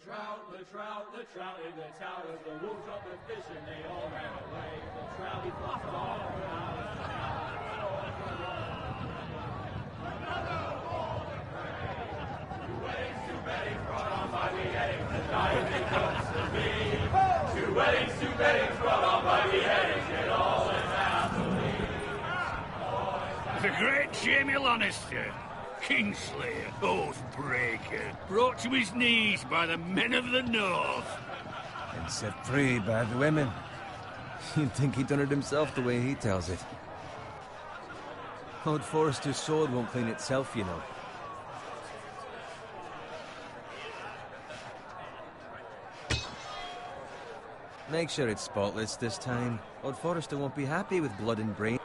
The trout in the towers, the wolves dropped the fish and they all ran away. The trout, he flopped all around. Another war to pray. Two weddings brought on by beheadings, the night it comes to me. Two weddings brought on by beheadings, it all ends happily. The great Jamie Lannister, Kingslayer, Oathbreaker, brought to his knees by the men of the North. And set free by the women. You'd think he'd done it himself the way he tells it. Lord Forrester's sword won't clean itself, you know. Make sure it's spotless this time. Lord Forrester won't be happy with blood and brain.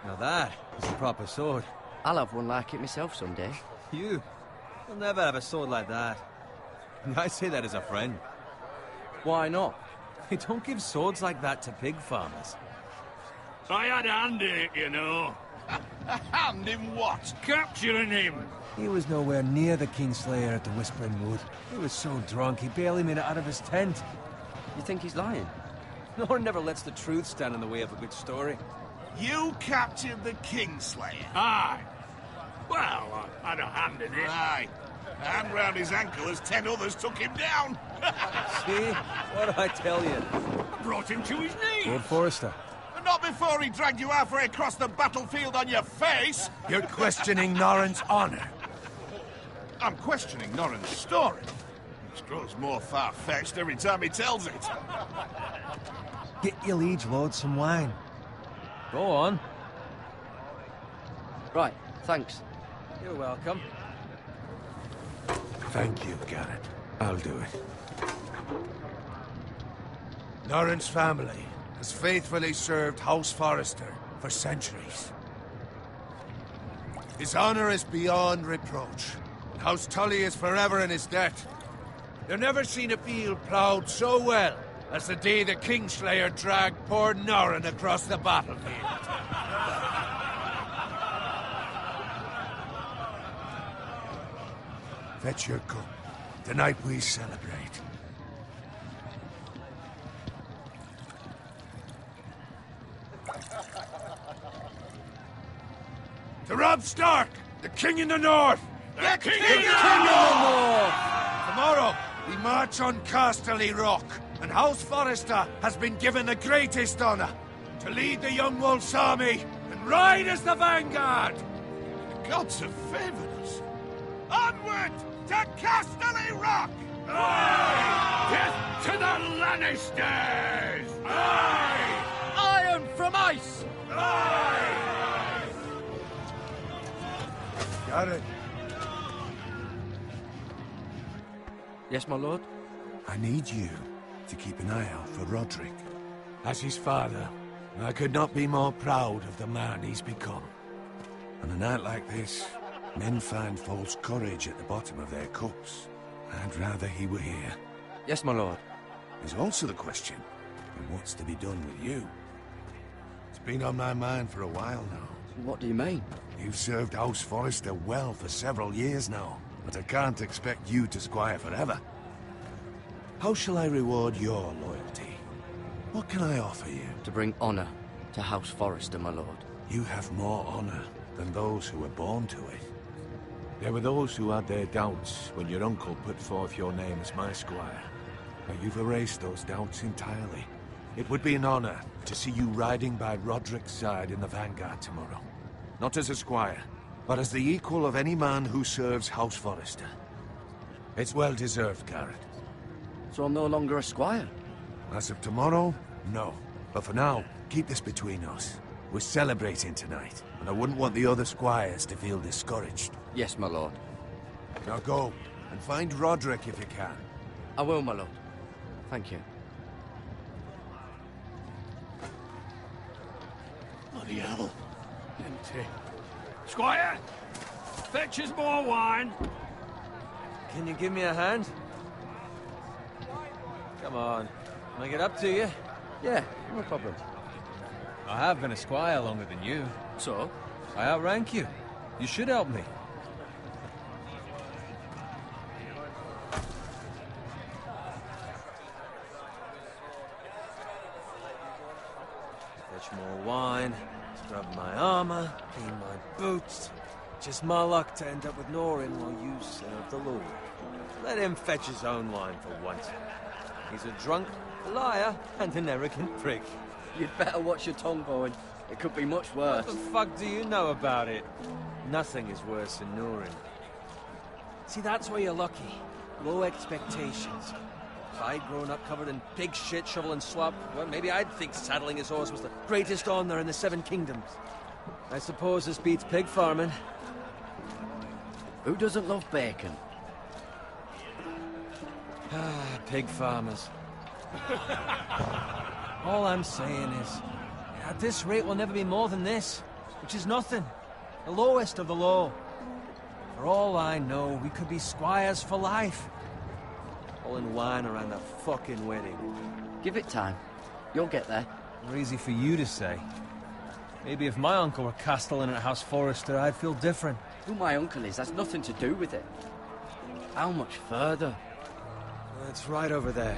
Now that is a proper sword. I'll have one like it myself someday. You? You'll never have a sword like that. I say that as a friend. Why not? They don't give swords like that to pig farmers. I had a hand in it, you know. A hand in what? Capturing him. He was nowhere near the Kingslayer at the Whispering Wood. He was so drunk he barely made it out of his tent. You think he's lying? Nor never lets the truth stand in the way of a good story. You captured the Kingslayer? Aye. Well, I had a hand in it. Aye. A hand round his ankle as 10 others took him down. See? What did I tell you? I brought him to his knees. Lord Forrester. But not before he dragged you halfway across the battlefield on your face. You're questioning Norrin's honor. I'm questioning Norrin's story. It grows more far-fetched every time he tells it. Get your liege lord some wine. Go on. Right, thanks. You're welcome. Thank you, Garrett. I'll do it. Norrin's family has faithfully served House Forrester for centuries. His honor is beyond reproach. House Tully is forever in his debt. They've never seen a field ploughed so well as the day the Kingslayer dragged poor Norrin across the battlefield. Fetch your cup. Tonight we celebrate. To Robb Stark, the King in the North! The King in the North! Tomorrow, we march on Casterly Rock, and House Forrester has been given the greatest honor to lead the Young Wolf's army and ride as the vanguard! The gods have favored us. Onward to Casterly Rock! Aye! Death to the Lannisters! Aye! Iron from ice! Aye! Got it. Yes, my lord? I need you to keep an eye out for Roderick. As his father, I could not be more proud of the man he's become. On a night like this, men find false courage at the bottom of their cups. I'd rather he were here. Yes, my lord. There's also the question of what's to be done with you. It's been on my mind for a while now. What do you mean? You've served House Forrester well for several years now, but I can't expect you to squire forever. How shall I reward your loyalty? What can I offer you? To bring honor to House Forrester, my lord. You have more honor than those who were born to it. There were those who had their doubts when your uncle put forth your name as my squire. But you've erased those doubts entirely. It would be an honor to see you riding by Roderick's side in the vanguard tomorrow. Not as a squire, but as the equal of any man who serves House Forrester. It's well deserved, Garrett. So I'm no longer a squire? As of tomorrow, no. But for now, keep this between us. We're celebrating tonight, and I wouldn't want the other squires to feel discouraged. Yes, my lord. Now go, and find Roderick if you can. I will, my lord. Thank you. Bloody hell. Empty. Squire! Fetch us more wine! Can you give me a hand? Come on. Can I get up to you? Yeah, no problem. I have been a squire longer than you. So? I outrank you. You should help me. much more wine, scrub my armor, clean my boots. Just my luck to end up with Norin while you serve the Lord. Let him fetch his own wine for once. He's a drunk, a liar, and an arrogant prick. You'd better watch your tongue, Bowen. It could be much worse. What the fuck do you know about it? Nothing is worse than Norin. See, that's where you're lucky. Low expectations. If I'd grown up covered in pig shit, shovel and slop, well, maybe I'd think saddling his horse was the greatest honor in the Seven Kingdoms. I suppose this beats pig farming. Who doesn't love bacon? Ah, pig farmers. All I'm saying is, at this rate we'll never be more than this, which is nothing. The lowest of the low. For all I know, we could be squires for life. All in wine around a fucking wedding. Give it time. You'll get there. More easy for you to say. Maybe if my uncle were castellan at House Forrester, I'd feel different. Who my uncle is has nothing to do with it. How much further? It's right over there.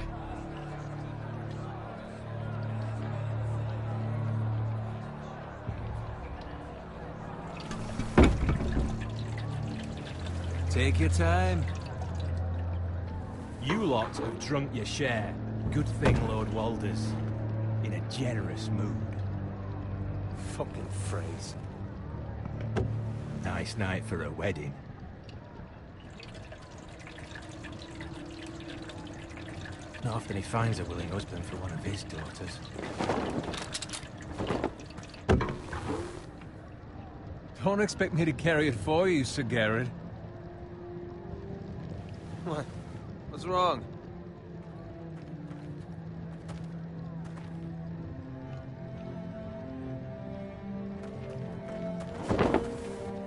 Take your time. You lot have drunk your share. Good thing Lord Walder's in a generous mood. Fucking phrase. Nice night for a wedding. Not often he finds a willing husband for one of his daughters. Don't expect me to carry it for you, Sir Garrett. What? What's wrong?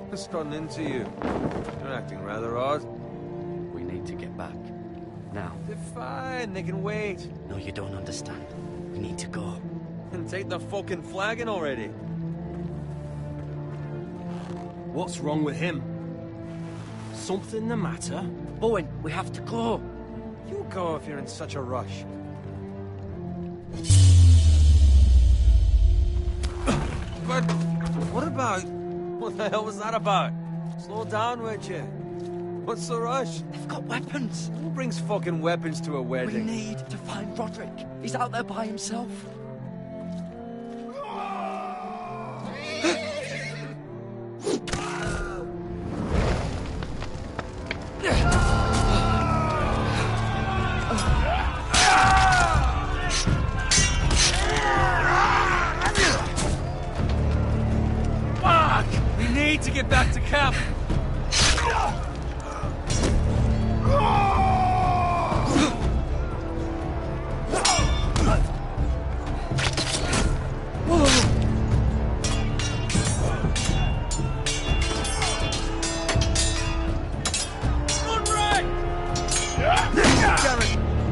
What's gotten into you? You're acting rather odd. We need to get back. Now. They're fine, they can wait. No, you don't understand. We need to go. And take the fucking flagon already. What's wrong with him? Something the matter? Bowen, we have to go. You go if you're in such a rush. But what about... What the hell was that about? Slow down, would you? What's the rush? They've got weapons. Who brings fucking weapons to a We wedding? need to find Roderick. He's out there by himself. Fuck! We need to get back to camp.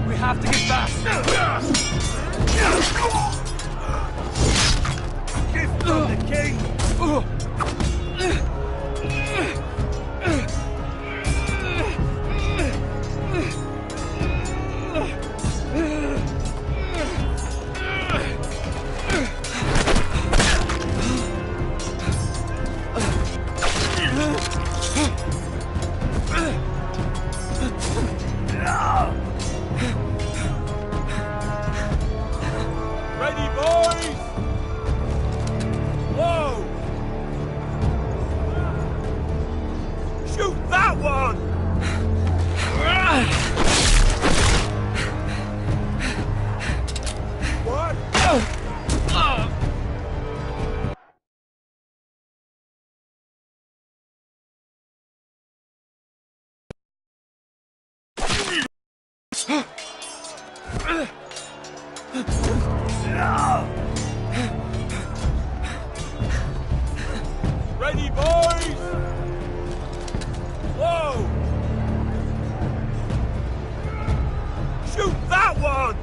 We have to get back. Gift from the king! Ready, boys? Whoa! Shoot that one! What? Ready, boys? Whoa! Shoot that one!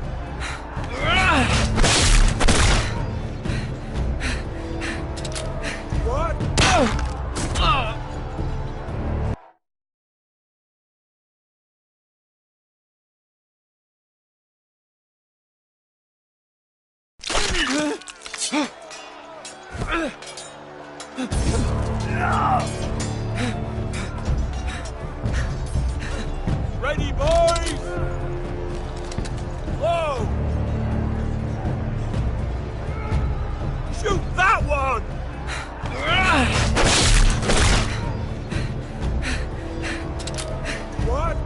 What? Ready, boys! Whoa! Shoot that one! What?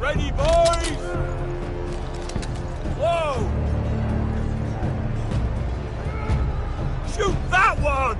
Ready, boys! Whoa! Shoot that one!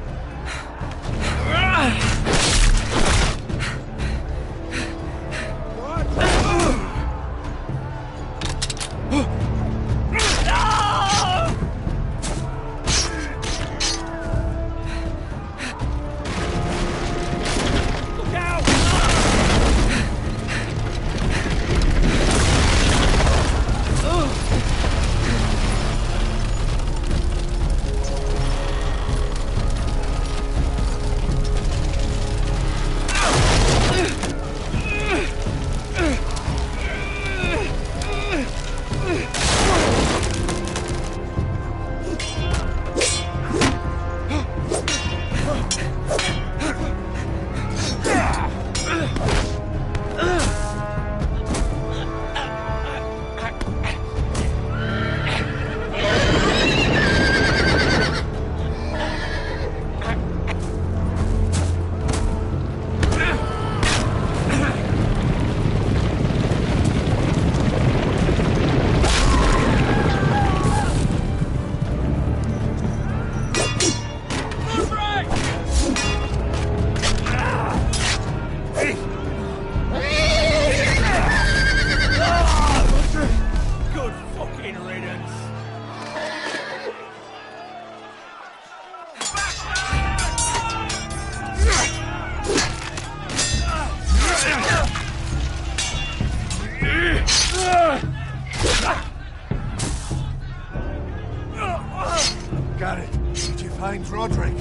Got it. Did you find Roderick?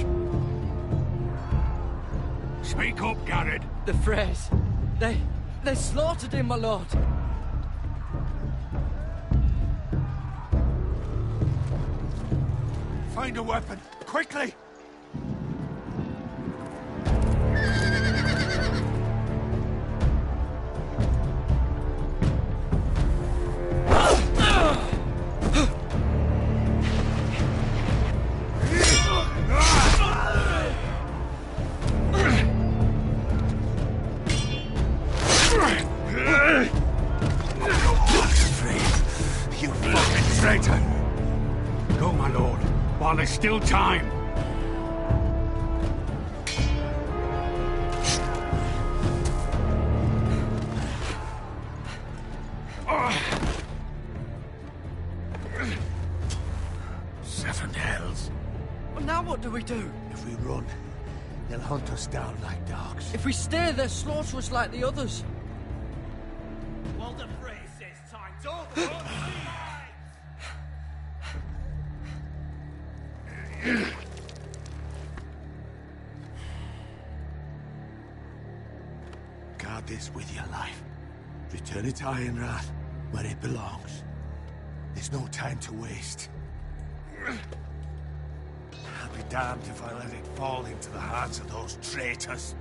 Speak up, Garrett. The Freys. They slaughtered him, my lord. Find a weapon, quickly! You fucking traitor! Go, my lord, while there's still time. Seven hells. Well, now what do we do? If we run, they'll hunt us down like dogs. If we stay, they'll slaughter us like the others. Well, the phrase says time's over. Guard this with your life. Return it to Ironrath, where it belongs. There's no time to waste. I'll be damned if I let it fall into the hands of those traitors.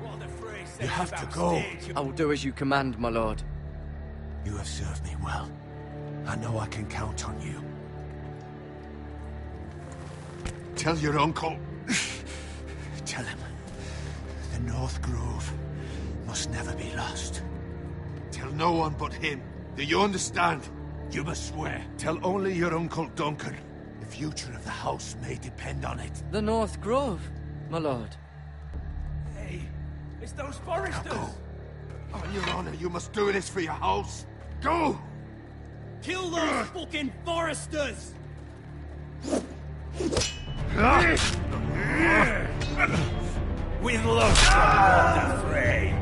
Well, the phrase says You have to about go. stage. I will do as you command, my lord. You have served me well. I know I can count on you. Tell your uncle. Tell him. The North Grove must never be lost. Tell no one but him. Do you understand? You must swear. Tell only your Uncle Duncan. The future of the house may depend on it. The North Grove, my lord. Hey, it's those Now foresters. go. On your honor, you must do this for your house. Go! Kill those fucking foresters. With love, the fray.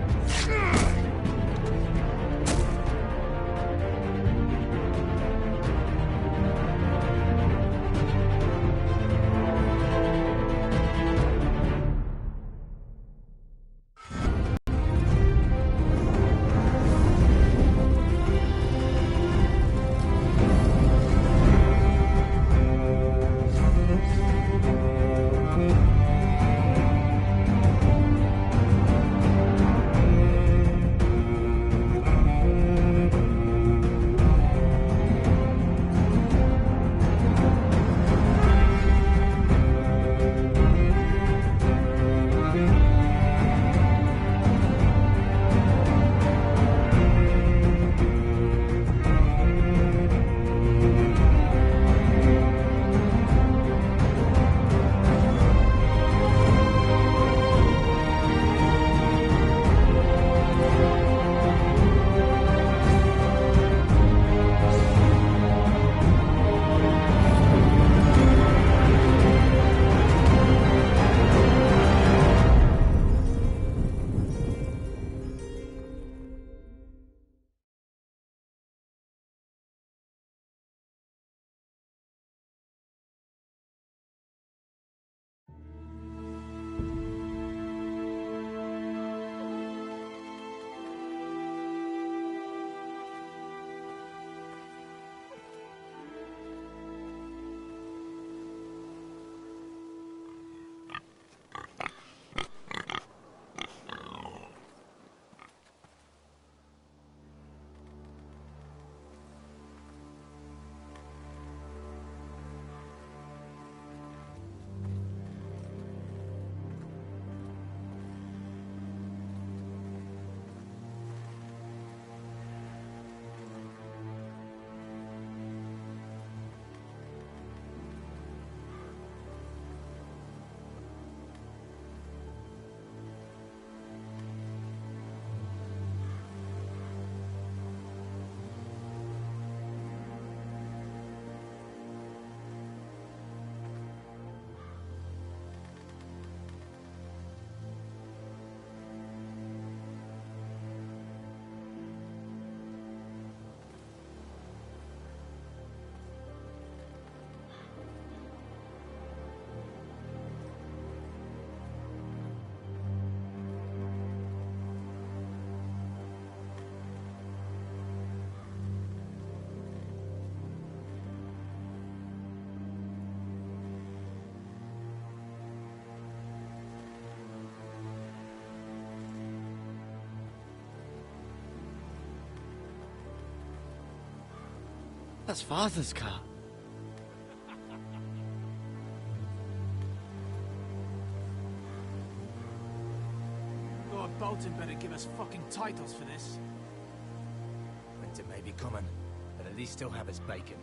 That's Father's car. Lord Bolton better give us fucking titles for this. Winter may be coming, but at least he'll have his bacon.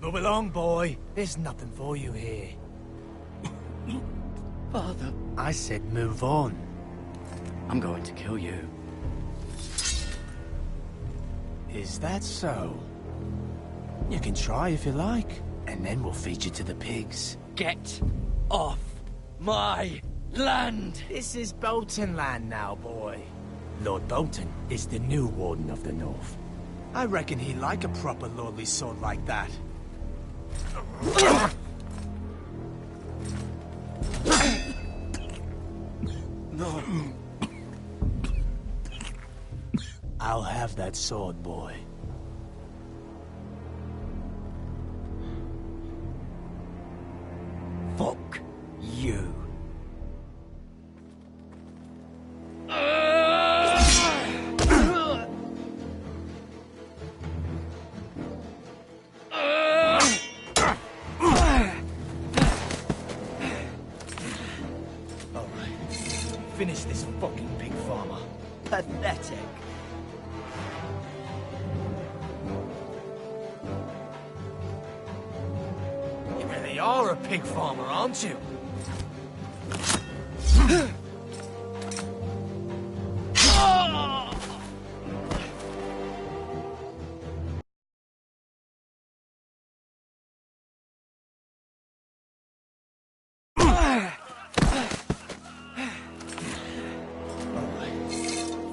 Move along, boy. There's nothing for you here. Father, I said move on. I'm going to kill you. Is that so? You can try if you like, and then we'll feed you to the pigs. Get off my land! This is Bolton land now, boy. Lord Bolton is the new Warden of the North. I reckon he'd like a proper lordly sword like that. No. I'll have that sword, boy. Fuck you. Finish this fucking pig farmer. Pathetic. You really are a pig farmer, aren't you?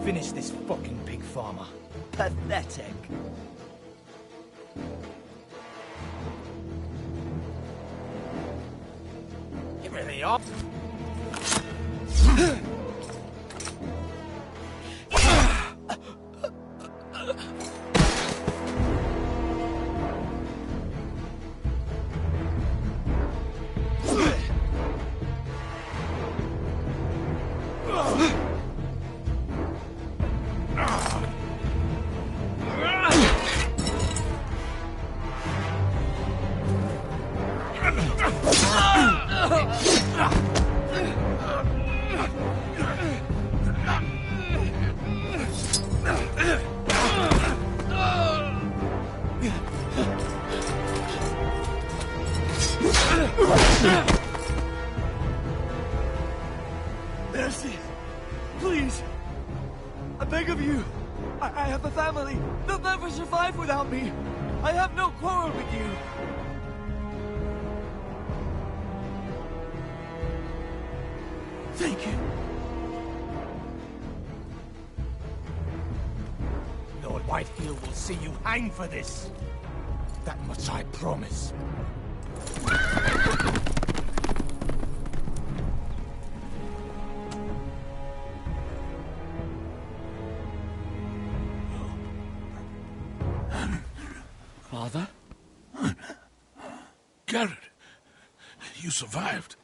Finish this fucking pig farmer. Pathetic. You really are. Mercy! Please! I beg of you! I have a family! They'll never survive without me! I have no quarrel with you! Thank you! Lord Whitehill will see you hang for this. That much I promise. Father? Garrett, you survived.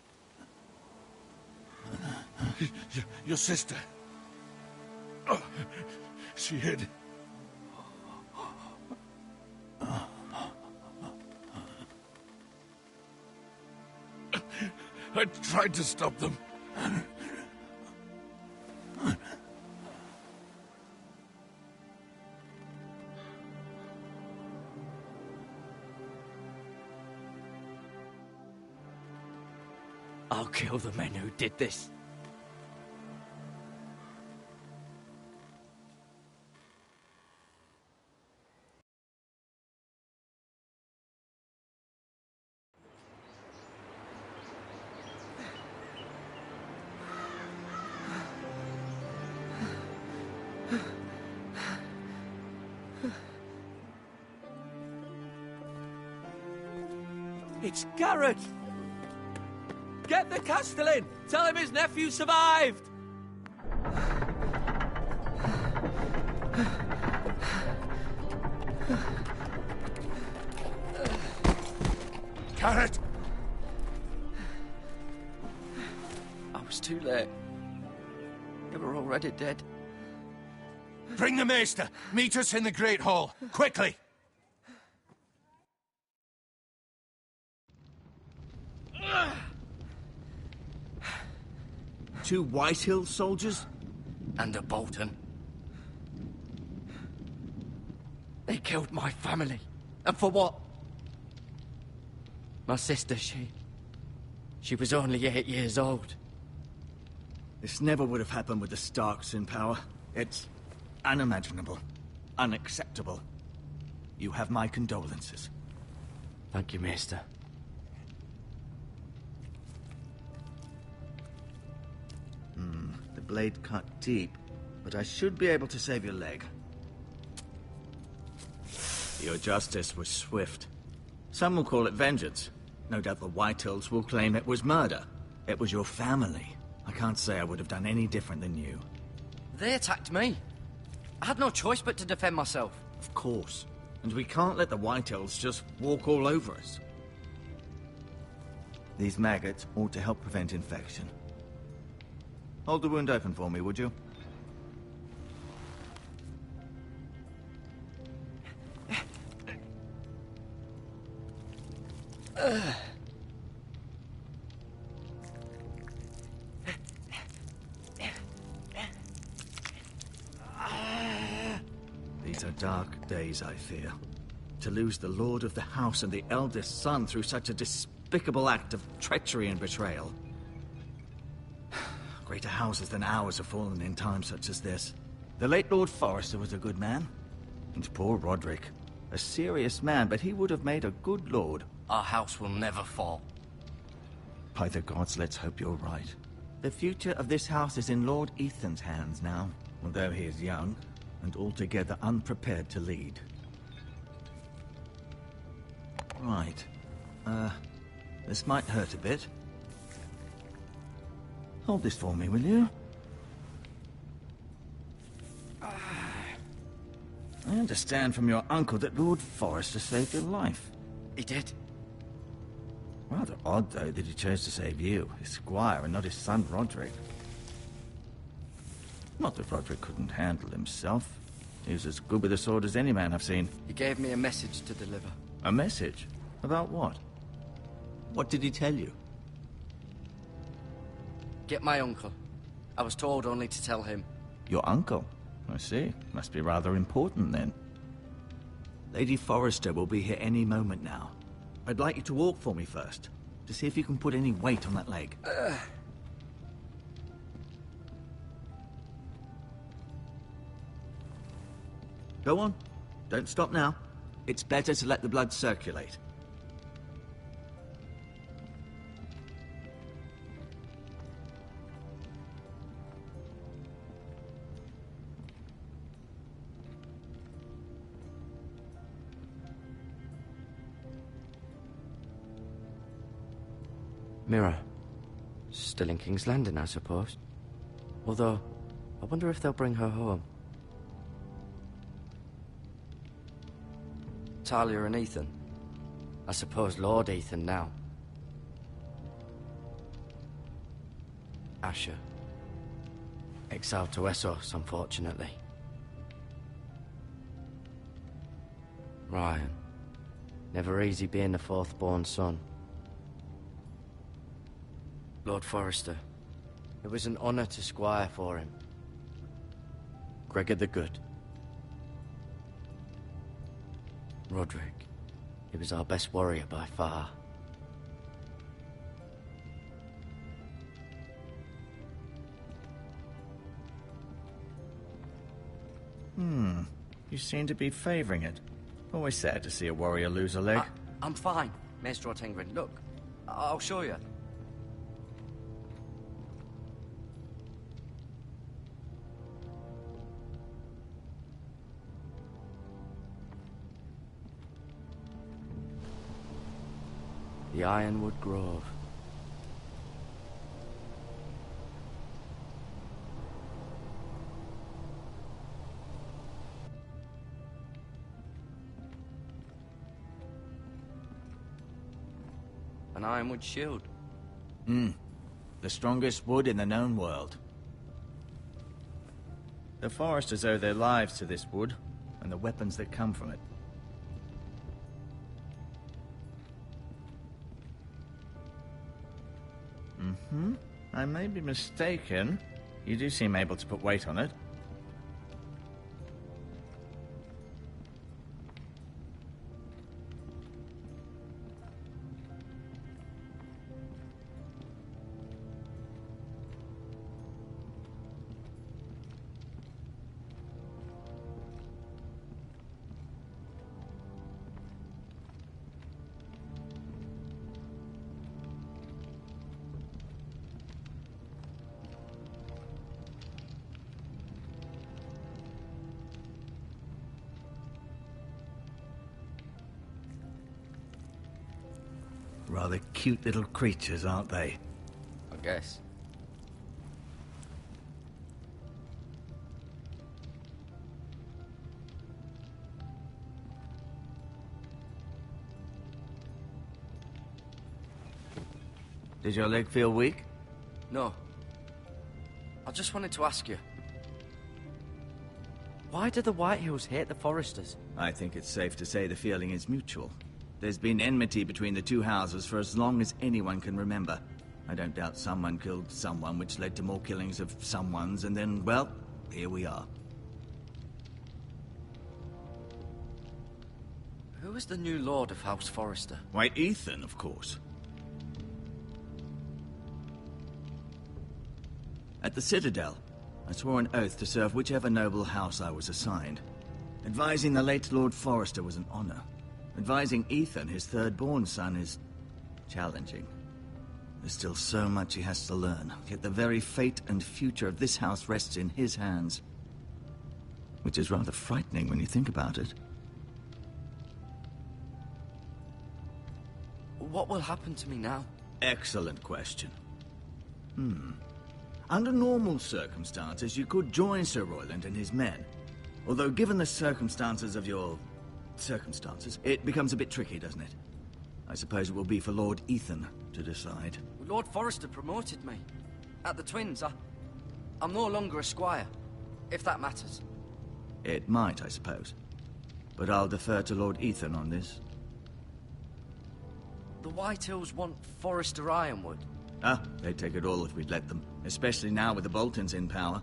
Your sister. Oh, she hid. I tried to stop them. I'll kill the men who did this. It's Garrett! Get the Castellan! Tell him his nephew survived! Carrot! I was too late. They were already dead. Bring the maester! Meet us in the Great Hall! Quickly! Two Whitehill soldiers? And a Bolton. They killed my family. And for what? My sister, she was only 8 years old. This never would have happened with the Starks in power. It's unimaginable. Unacceptable. You have my condolences. Thank you, Maester. The blade cut deep, but I should be able to save your leg. Your justice was swift. Some will call it vengeance. No doubt the Whitehills will claim it was murder. It was your family. I can't say I would have done any different than you. They attacked me. I had no choice but to defend myself. Of course. And we can't let the Whitehills just walk all over us. These maggots ought to help prevent infection. Hold the wound open for me, would you? These are dark days, I fear. To lose the lord of the house and the eldest son through such a despicable act of treachery and betrayal. Greater houses than ours have fallen in times such as this. The late Lord Forrester was a good man. And poor Roderick. A serious man, but he would have made a good lord. Our house will never fall. By the gods, let's hope you're right. The future of this house is in Lord Ethan's hands now, although he is young and altogether unprepared to lead. Right. This might hurt a bit. Hold this for me, will you? I understand from your uncle that Lord Forrester saved your life. He did. Rather odd, though, that he chose to save you, his squire, and not his son Roderick. Not that Roderick couldn't handle himself. He was as good with a sword as any man I've seen. He gave me a message to deliver. A message? About what? What did he tell you? Get my uncle. I was told only to tell him. Your uncle? I see. Must be rather important, then. Lady Forrester will be here any moment now. I'd like you to walk for me first, to see if you can put any weight on that leg. Go on. Don't stop now. It's better to let the blood circulate. Mirror. Still in King's Landing, I suppose. Although, I wonder if they'll bring her home. Talia and Ethan. I suppose Lord Ethan now. Asher. Exiled to Essos, unfortunately. Ryan. Never easy being the fourth-born son. Lord Forrester. It was an honor to squire for him. Gregor the Good. Roderick. He was our best warrior by far. You seem to be favoring it. Always sad to see a warrior lose a leg. I'm fine, Maester Ortengrin. Look, I'll show you. The Ironwood Grove. an ironwood shield. The strongest wood in the known world. The foresters owe their lives to this wood, and the weapons that come from it. I may be mistaken. You do seem able to put weight on it. Rather cute little creatures, aren't they? I guess. Did your leg feel weak? No. I just wanted to ask you. Why do the Whitehills hate the Foresters? I think it's safe to say the feeling is mutual. There's been enmity between the two houses for as long as anyone can remember. I don't doubt someone killed someone, which led to more killings of someones, and then, well, here we are. Who is the new Lord of House Forrester? Why, Ethan, of course. At the Citadel, I swore an oath to serve whichever noble house I was assigned. Advising the late Lord Forrester was an honor. Advising Ethan, his third-born son, is challenging. There's still so much he has to learn, yet the very fate and future of this house rests in his hands. Which is rather frightening when you think about it. What will happen to me now? Excellent question. Under normal circumstances, you could join Sir Royland and his men. Although given the circumstances of your circumstances, it becomes a bit tricky, doesn't it? I suppose it will be for Lord Ethan to decide. Lord Forrester promoted me. At the Twins, I'm no longer a squire, if that matters. It might, I suppose. But I'll defer to Lord Ethan on this. The Whitehills want Forrester Ironwood. They'd take it all if we'd let them. Especially now with the Boltons in power.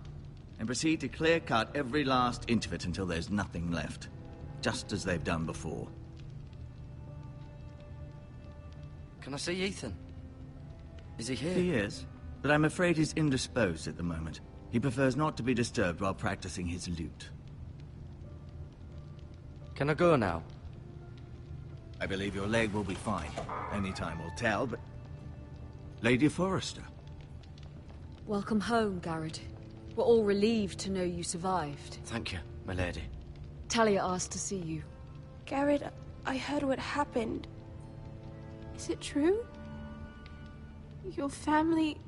And proceed to clear-cut every last inch of it until there's nothing left. Just as they've done before. Can I see Ethan? Is he here? He is, but I'm afraid he's indisposed at the moment. He prefers not to be disturbed while practicing his lute. Can I go now? I believe your leg will be fine. Only time will tell, but... Lady Forrester. Welcome home, Garrett. We're all relieved to know you survived. Thank you, my lady. Talia asked to see you. Garrett, I heard what happened. Is it true? Your family...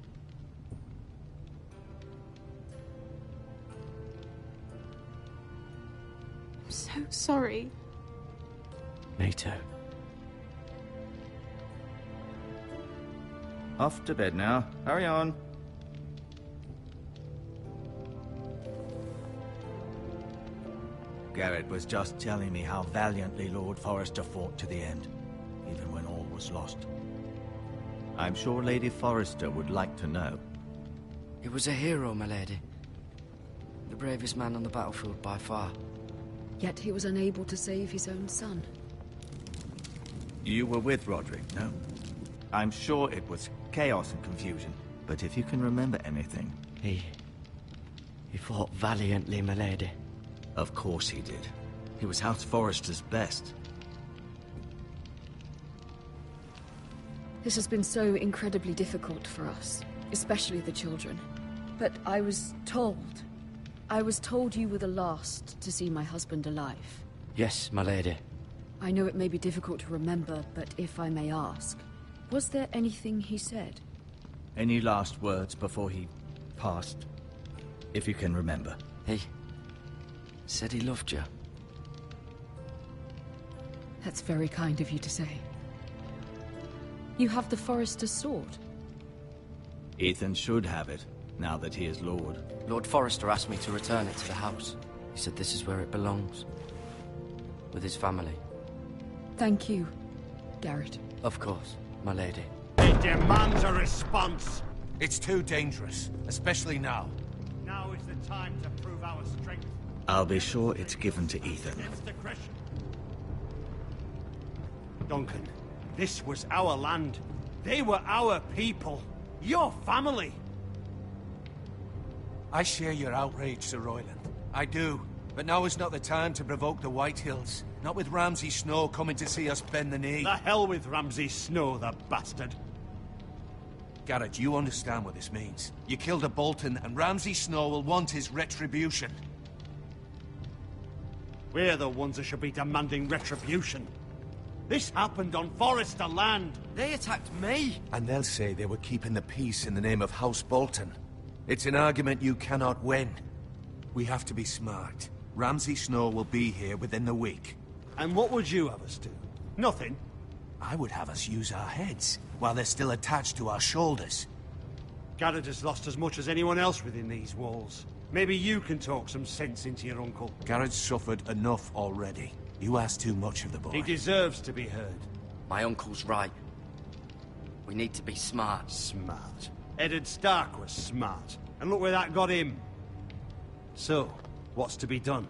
I'm so sorry. Me too. Off to bed now. Hurry on. Garrett was just telling me how valiantly Lord Forrester fought to the end, even when all was lost. I'm sure Lady Forrester would like to know. He was a hero, my lady. The bravest man on the battlefield by far. Yet he was unable to save his own son. You were with Roderick, no? I'm sure it was chaos and confusion, but if you can remember anything... He fought valiantly, my lady. Of course he did. He was House Forrester's best. This has been so incredibly difficult for us, especially the children. But I was told you were the last to see my husband alive. Yes, my lady. I know it may be difficult to remember, but if I may ask, was there anything he said? Any last words before he passed? If you can remember. He said he loved you. That's very kind of you to say. You have the Forester's sword. Ethan should have it, now that he is Lord. Lord Forrester asked me to return it to the house. He said this is where it belongs. With his family. Thank you, Garrett. Of course, my lady. It demands a response. It's too dangerous, especially now. Now is the time to prove our strength. I'll be sure it's given to Ethan. Against aggression. Duncan, this was our land. They were our people. Your family. I share your outrage, Sir Royland. I do. But now is not the time to provoke the White Hills. Not with Ramsay Snow coming to see us bend the knee. The hell with Ramsay Snow, the bastard. Garrett, you understand what this means. You killed a Bolton, and Ramsay Snow will want his retribution. We're the ones that should be demanding retribution. This happened on Forrester land. They attacked me! And they'll say they were keeping the peace in the name of House Bolton. It's an argument you cannot win. We have to be smart. Ramsay Snow will be here within the week. And what would you have us do? Nothing? I would have us use our heads, while they're still attached to our shoulders. Garrett has lost as much as anyone else within these walls. Maybe you can talk some sense into your uncle. Garrett's suffered enough already. You ask too much of the boy. He deserves to be heard. My uncle's right. We need to be smart. Smart. Eddard Stark was smart. And look where that got him. So, what's to be done?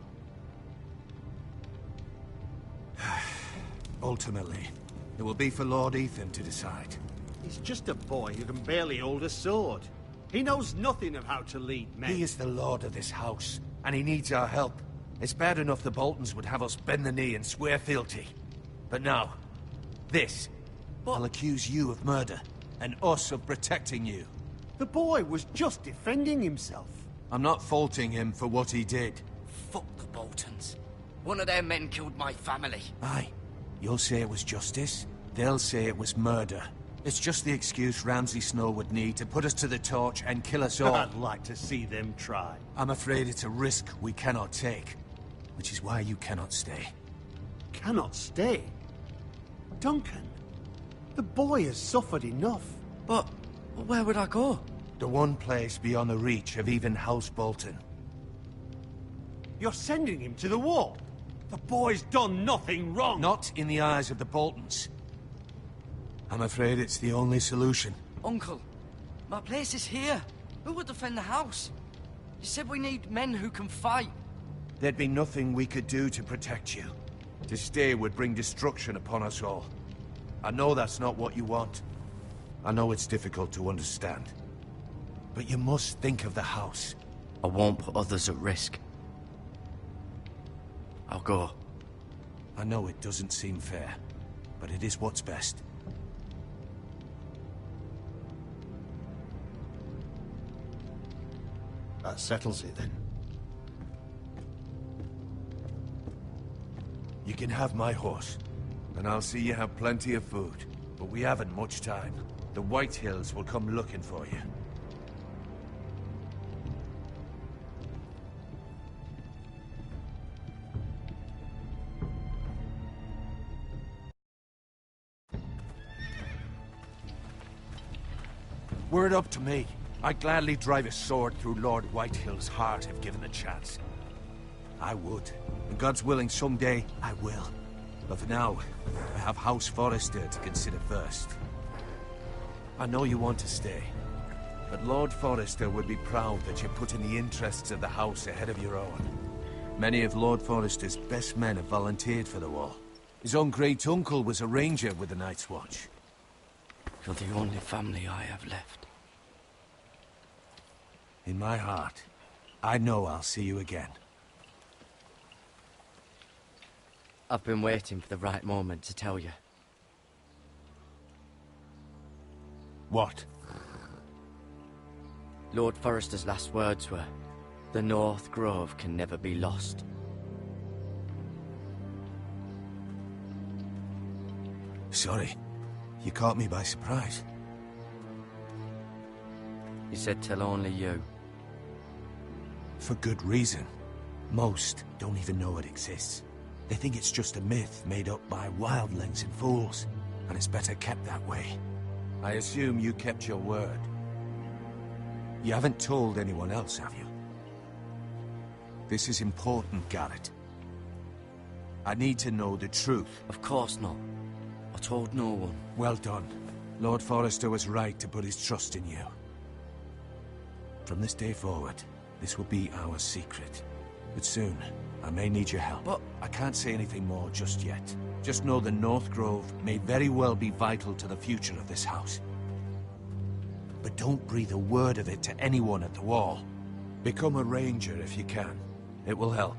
Ultimately, it will be for Lord Ethan to decide. He's just a boy who can barely hold a sword. He knows nothing of how to lead men. He is the lord of this house, and he needs our help. It's bad enough the Boltons would have us bend the knee and swear fealty. But now, this. I'll accuse you of murder, and us of protecting you. The boy was just defending himself. I'm not faulting him for what he did. Fuck the Boltons. One of their men killed my family. Aye. You'll say it was justice. They'll say it was murder. It's just the excuse Ramsay Snow would need to put us to the torch and kill us all. I'd like to see them try. I'm afraid it's a risk we cannot take. Which is why you cannot stay. Cannot stay? Duncan, the boy has suffered enough. But where would I go? The one place beyond the reach of even House Bolton. You're sending him to the wall? The boy's done nothing wrong! Not in the eyes of the Boltons. I'm afraid it's the only solution. Uncle, my place is here. Who would defend the house? You said we need men who can fight. There'd be nothing we could do to protect you. To stay would bring destruction upon us all. I know that's not what you want. I know it's difficult to understand. But you must think of the house. I won't put others at risk. I'll go. I know it doesn't seem fair, but it is what's best. That settles it, then. You can have my horse, and I'll see you have plenty of food. But we haven't much time. The White Hills will come looking for you. Were it up to me, I'd gladly drive a sword through Lord Whitehill's heart if given the chance. I would. And God's willing, someday, I will. But for now, I have House Forrester to consider first. I know you want to stay, but Lord Forrester would be proud that you're putting the interests of the house ahead of your own. Many of Lord Forrester's best men have volunteered for the war. His own great-uncle was a ranger with the Night's Watch. You're the only family I have left. In my heart, I know I'll see you again. I've been waiting for the right moment to tell you. What? Lord Forrester's last words were, "The North Grove can never be lost." Sorry. You caught me by surprise. He said tell only you. For good reason. Most don't even know it exists. They think it's just a myth made up by wildlings and fools, and it's better kept that way. I assume you kept your word. You haven't told anyone else, have you? This is important, Garrett. I need to know the truth. Of course not. I told no one. Well done. Lord Forrester was right to put his trust in you. From this day forward, this will be our secret. But soon, I may need your help. But I can't say anything more just yet. Just know the North Grove may very well be vital to the future of this house. But don't breathe a word of it to anyone at the Wall. Become a ranger if you can. It will help.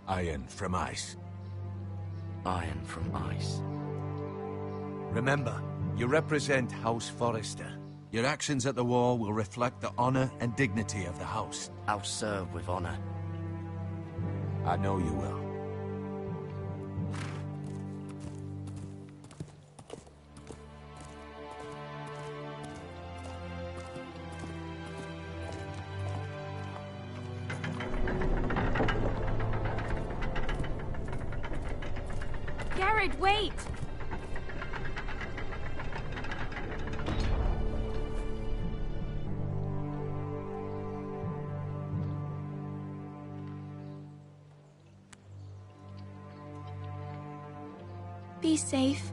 Iron from ice. Iron from ice. Remember, you represent House Forrester. Your actions at the Wall will reflect the honor and dignity of the house. I'll serve with honor. I know you will. Garrett, wait! Be safe.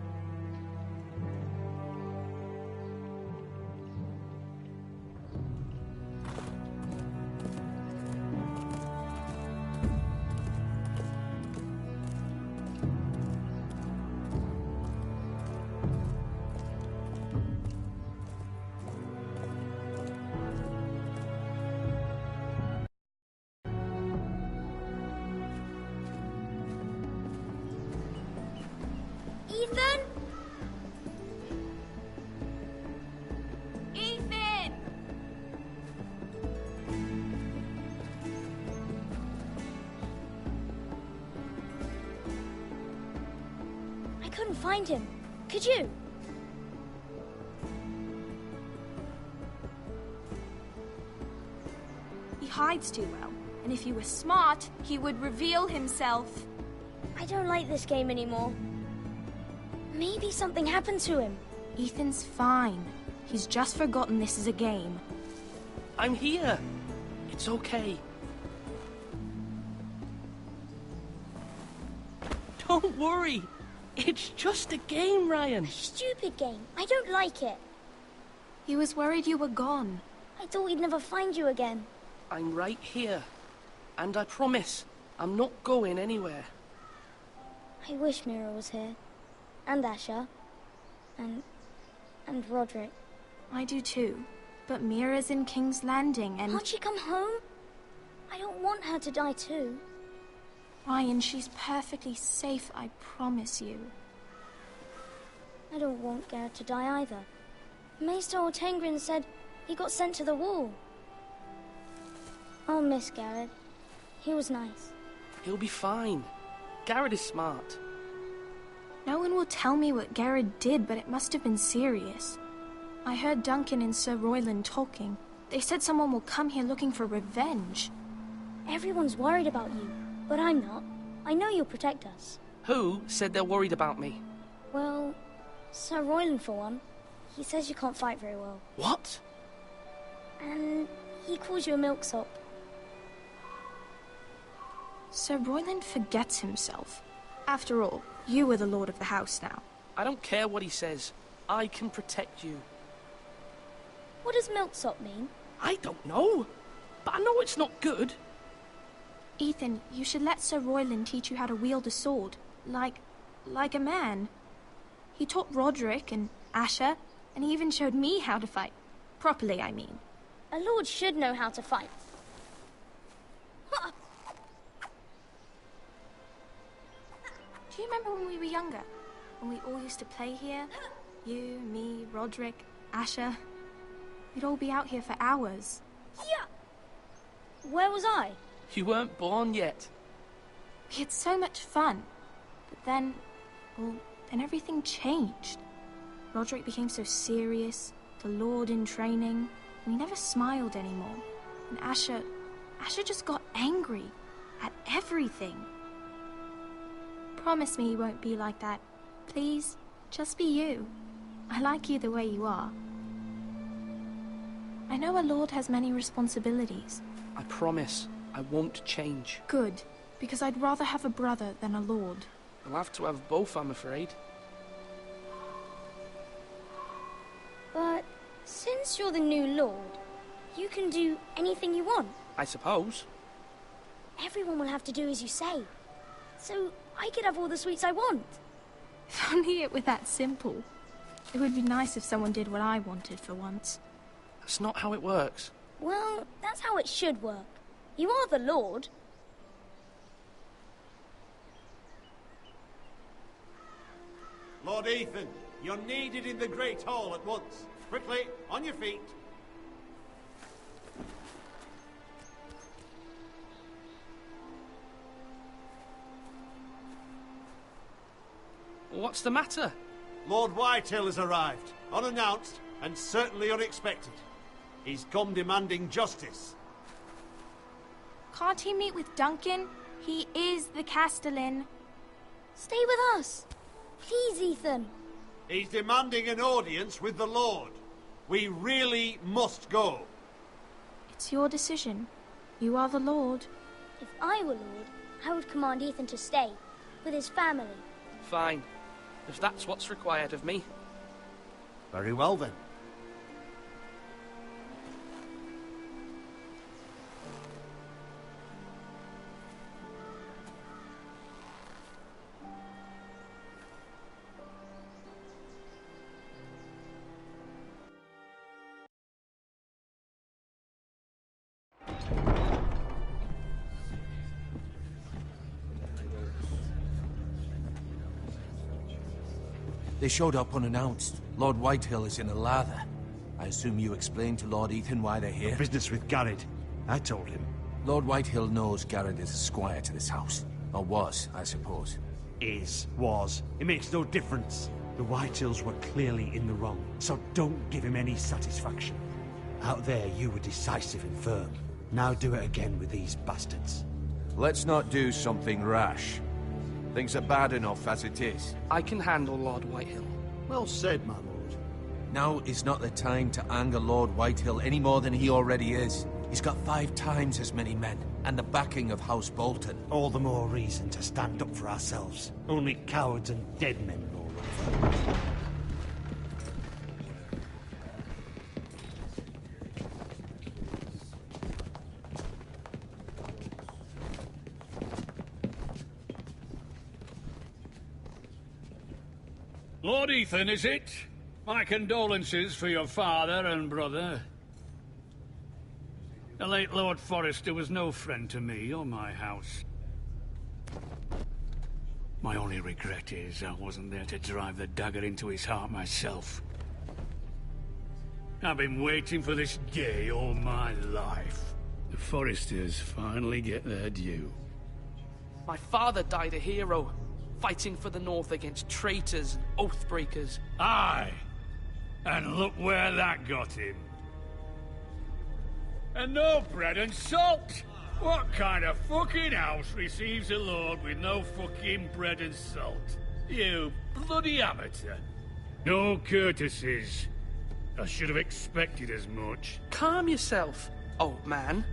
Ethan? Ethan! I couldn't find him. Could you? He hides too well, and if he were smart, he would reveal himself. I don't like this game anymore. Maybe something happened to him. Ethan's fine. He's just forgotten this is a game. I'm here. It's okay. Don't worry. It's just a game, Ryan. Stupid game. I don't like it. He was worried you were gone. I thought we'd never find you again. I'm right here. And I promise, I'm not going anywhere. I wish Mira was here. And Asher. And Roderick. I do too. But Mira's in King's Landing and... Can't she come home? I don't want her to die too. Ryan, she's perfectly safe, I promise you. I don't want Garrett to die either. Maester Ortengrin said he got sent to the Wall. I'll miss Garrett. He was nice. He'll be fine. Garrett is smart. No one will tell me what Garrett did, but it must have been serious. I heard Duncan and Sir Royland talking. They said someone will come here looking for revenge. Everyone's worried about you, but I'm not. I know you'll protect us. Who said they're worried about me? Well, Sir Royland for one. He says you can't fight very well. What? And he calls you a milksop. Sir Royland forgets himself. After all, you are the lord of the house now. I don't care what he says. I can protect you. What does milksop mean? I don't know. But I know it's not good. Ethan, you should let Sir Royland teach you how to wield a sword. Like a man. He taught Roderick and Asher, and he even showed me how to fight. Properly, I mean. A lord should know how to fight. Do you remember when we were younger? When we all used to play here? You, me, Roderick, Asher. We'd all be out here for hours. Yeah! Where was I? You weren't born yet. We had so much fun. But then, well, then everything changed. Roderick became so serious, the Lord in training, and he never smiled anymore. And Asher, Asher just got angry at everything. Promise me you won't be like that. Please, just be you. I like you the way you are. I know a lord has many responsibilities. I promise I won't change. Good, because I'd rather have a brother than a lord. I'll have to have both, I'm afraid. But since you're the new lord, you can do anything you want. I suppose. Everyone will have to do as you say. So I could have all the sweets I want. If only it were that simple. It would be nice if someone did what I wanted for once. That's not how it works. Well, that's how it should work. You are the lord. Lord Ethan, you're needed in the Great Hall at once. Quickly, on your feet. What's the matter? Lord Whitehill has arrived, unannounced and certainly unexpected. He's come demanding justice. Can't he meet with Duncan? He is the Castellan. Stay with us. Please, Ethan. He's demanding an audience with the Lord. We really must go. It's your decision. You are the lord. If I were lord, I would command Ethan to stay with his family. Fine. If that's what's required of me. Very well, then. They showed up unannounced. Lord Whitehill is in a lather. I assume you explained to Lord Ethan why they're here? Business with Garrett. I told him. Lord Whitehill knows Garrett is a squire to this house. Or was, I suppose. Was. It makes no difference. The Whitehills were clearly in the wrong, so don't give him any satisfaction. Out there, you were decisive and firm. Now do it again with these bastards. Let's not do something rash. Things are bad enough as it is. I can handle Lord Whitehill. Well said, my lord. Now is not the time to anger Lord Whitehill any more than he already is. He's got 5 times as many men, and the backing of House Bolton. All the more reason to stand up for ourselves. Only cowards and dead men roll over. Lord Ethan, is it? My condolences for your father and brother. The late Lord Forrester was no friend to me or my house. My only regret is I wasn't there to drive the dagger into his heart myself. I've been waiting for this day all my life. The Forresters finally get their due. My father died a hero, fighting for the North against traitors and oath-breakers. Aye, and look where that got him. And no bread and salt! What kind of fucking house receives a lord with no fucking bread and salt? You bloody amateur. No courtesies. I should have expected as much. Calm yourself, old man.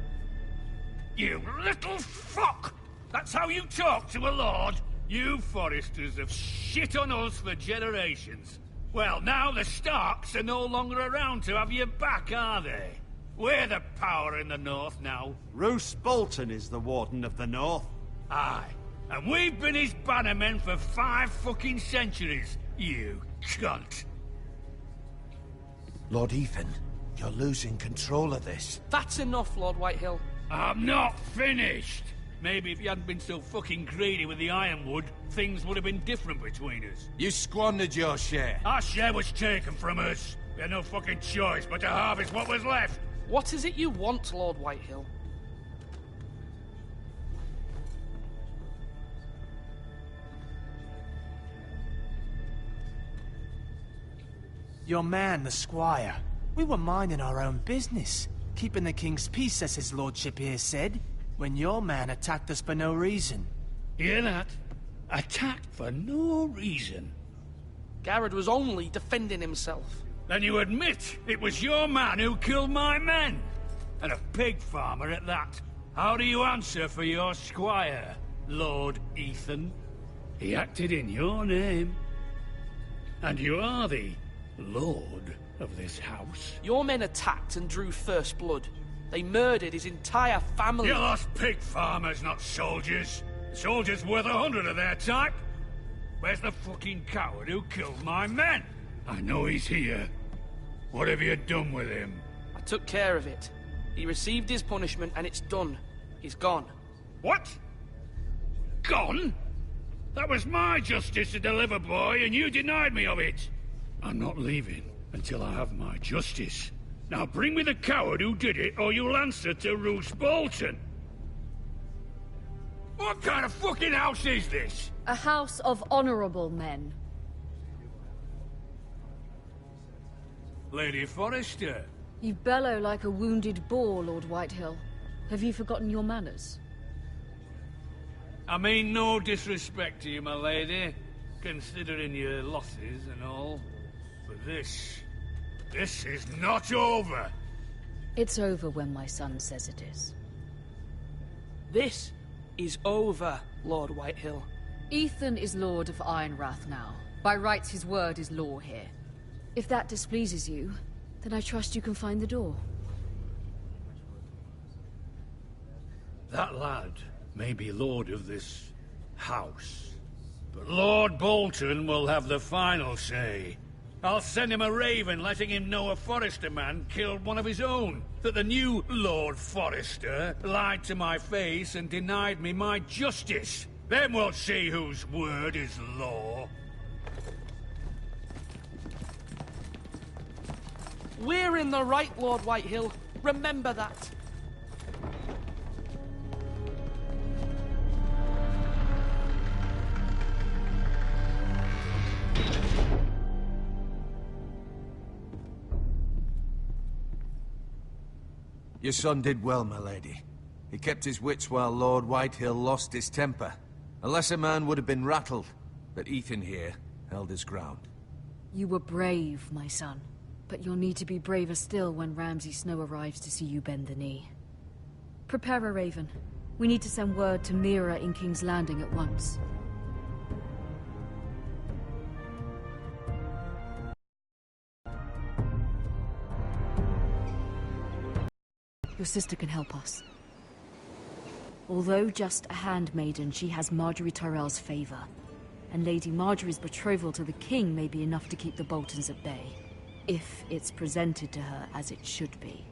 You little fuck! That's how you talk to a lord? You Forresters have shit on us for generations. Well, now the Starks are no longer around to have your back, are they? We're the power in the North now. Roose Bolton is the Warden of the North. Aye, and we've been his bannermen for 5 fucking centuries, you cunt. Lord Ethan, you're losing control of this. That's enough, Lord Whitehill. I'm not finished. Maybe if you hadn't been so fucking greedy with the ironwood, things would have been different between us. You squandered your share. Our share was taken from us. We had no fucking choice but to harvest what was left. What is it you want, Lord Whitehill? Your man, the squire. We were minding our own business. Keeping the king's peace, as his lordship here said, when your man attacked us for no reason. Hear that? Attacked for no reason. Garrett was only defending himself. Then you admit it was your man who killed my men? And a pig farmer at that. How do you answer for your squire, Lord Ethan? He acted in your name. And you are the lord of this house. Your men attacked and drew first blood. They murdered his entire family. You lost pig farmers, not soldiers. Soldiers worth 100 of their type. Where's the fucking coward who killed my men? I know he's here. What have you done with him? I took care of it. He received his punishment and it's done. He's gone. What? Gone? That was my justice to deliver, boy, and you denied me of it. I'm not leaving until I have my justice. Now bring me the coward who did it, or you'll answer to Roose Bolton. What kind of fucking house is this? A house of honorable men. Lady Forrester. You bellow like a wounded boar, Lord Whitehill. Have you forgotten your manners? I mean no disrespect to you, my lady, considering your losses and all. But this is not over. It's over when my son says it is. This is over, Lord Whitehill. Ethan is Lord of Ironrath now. By rights, his word is law here. If that displeases you, then I trust you can find the door. That lad may be lord of this house, but Lord Bolton will have the final say. I'll send him a raven letting him know a Forrester man killed one of his own, that the new Lord Forrester lied to my face and denied me my justice. Then we'll see whose word is law. We're in the right, Lord Whitehill. Remember that. Your son did well, my lady. He kept his wits while Lord Whitehill lost his temper. A lesser man would have been rattled, but Ethan here held his ground. You were brave, my son. But you'll need to be braver still when Ramsay Snow arrives to see you bend the knee. Prepare a raven. We need to send word to Mira in King's Landing at once. Your sister can help us. Although just a handmaiden, she has Marjorie Tyrell's favor. And Lady Marjorie's betrothal to the king may be enough to keep the Boltons at bay. If it's presented to her as it should be.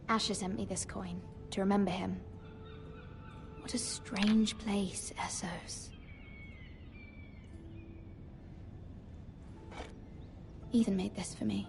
Asher sent me this coin, to remember him. What a strange place, Essos. Ethan made this for me.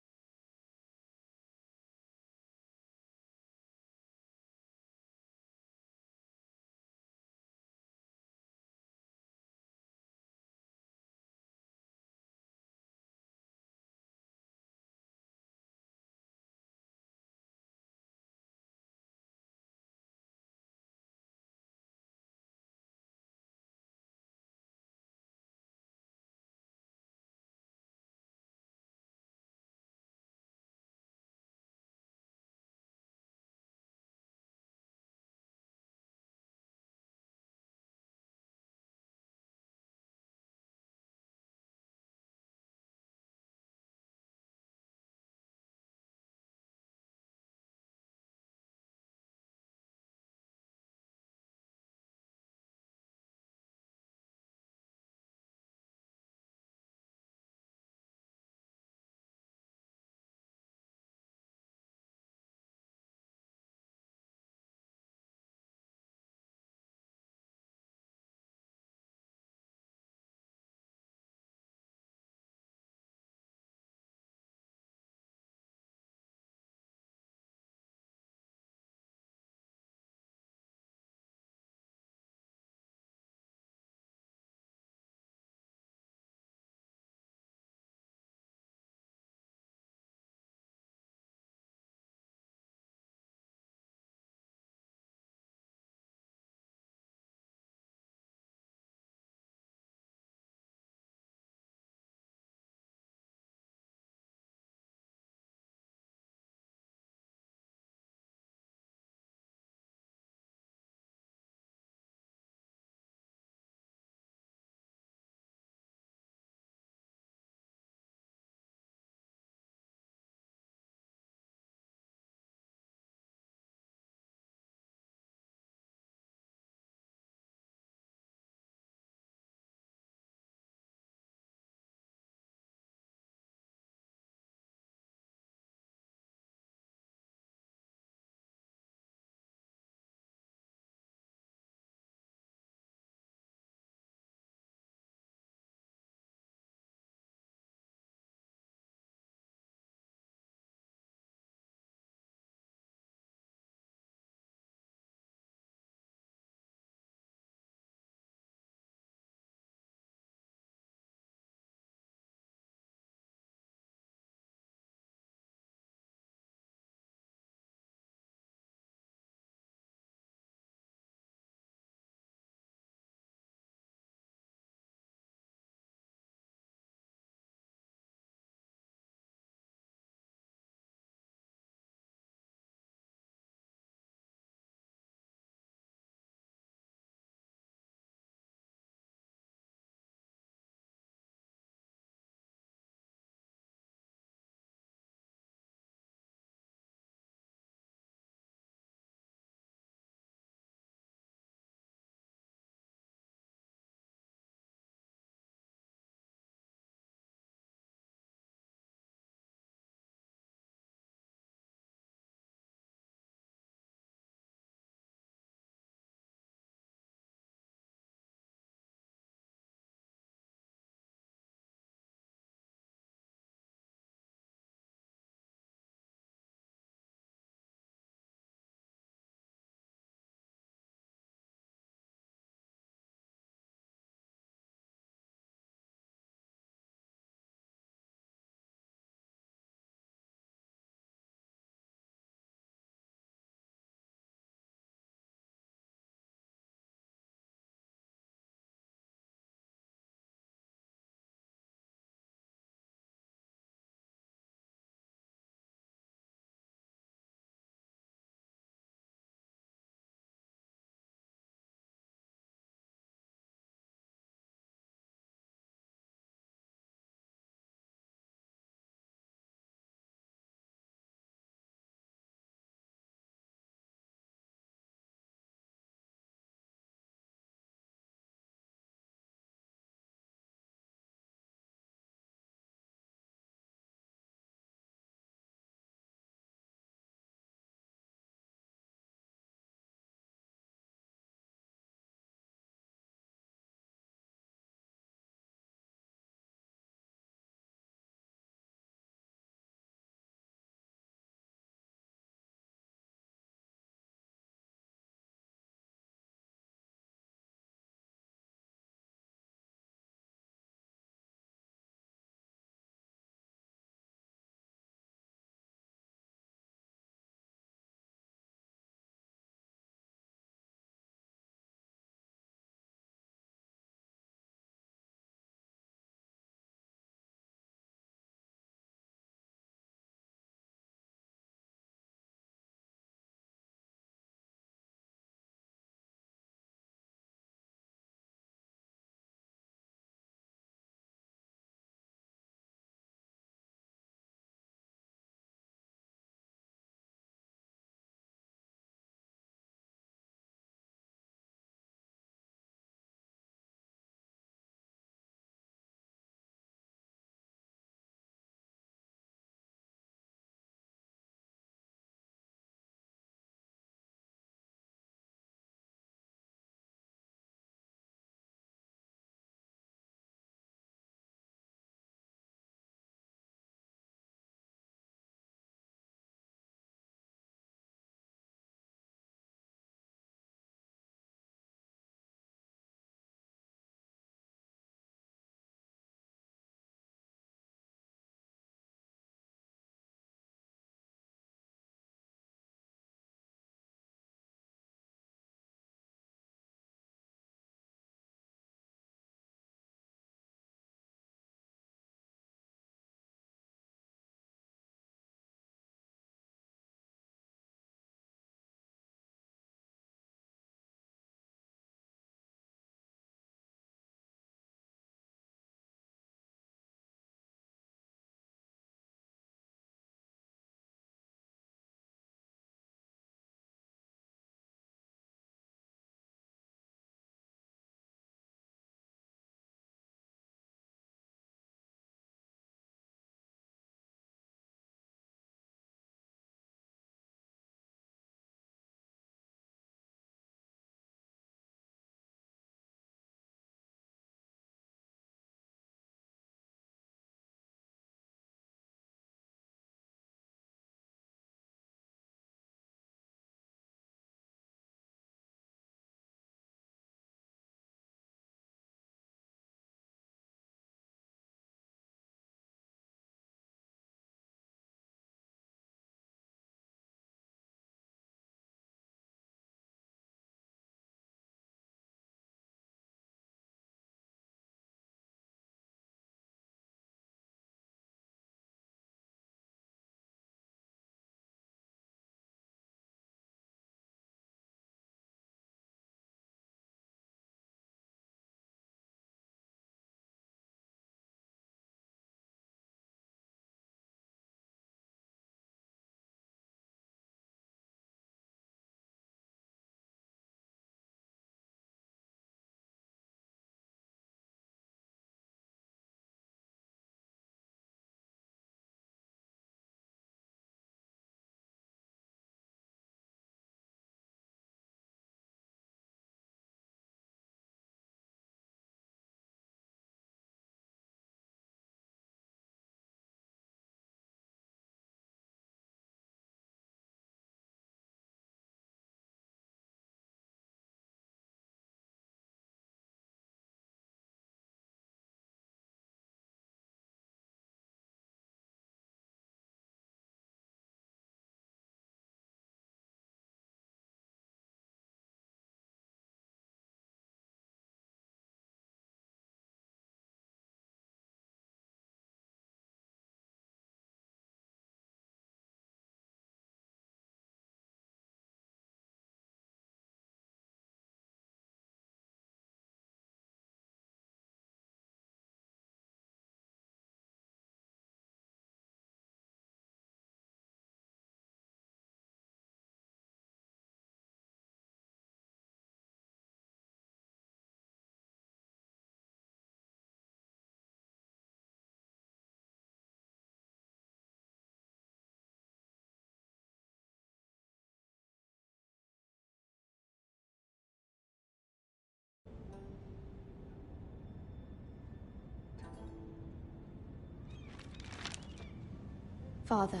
Father.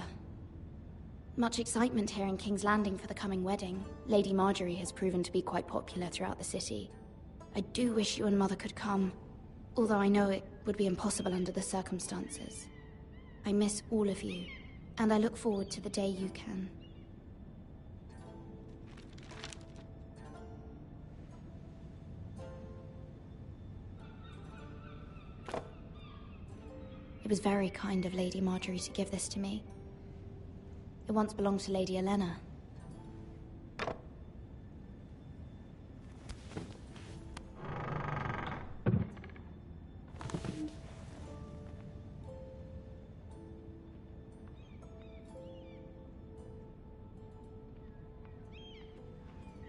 Much excitement here in King's Landing for the coming wedding. Lady Marjorie has proven to be quite popular throughout the city. I do wish you and Mother could come, although I know it would be impossible under the circumstances. I miss all of you, and I look forward to the day you can. It was very kind of Lady Marjorie to give this to me. It once belonged to Lady Elena.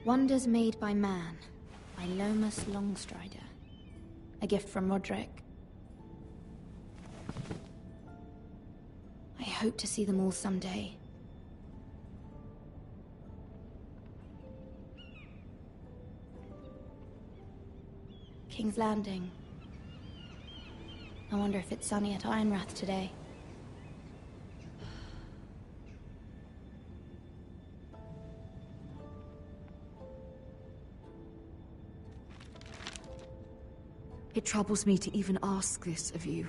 Wonders Made by Man, by Lomas Longstrider. A gift from Roderick. I hope to see them all someday. King's Landing. I wonder if it's sunny at Ironrath today. It troubles me to even ask this of you,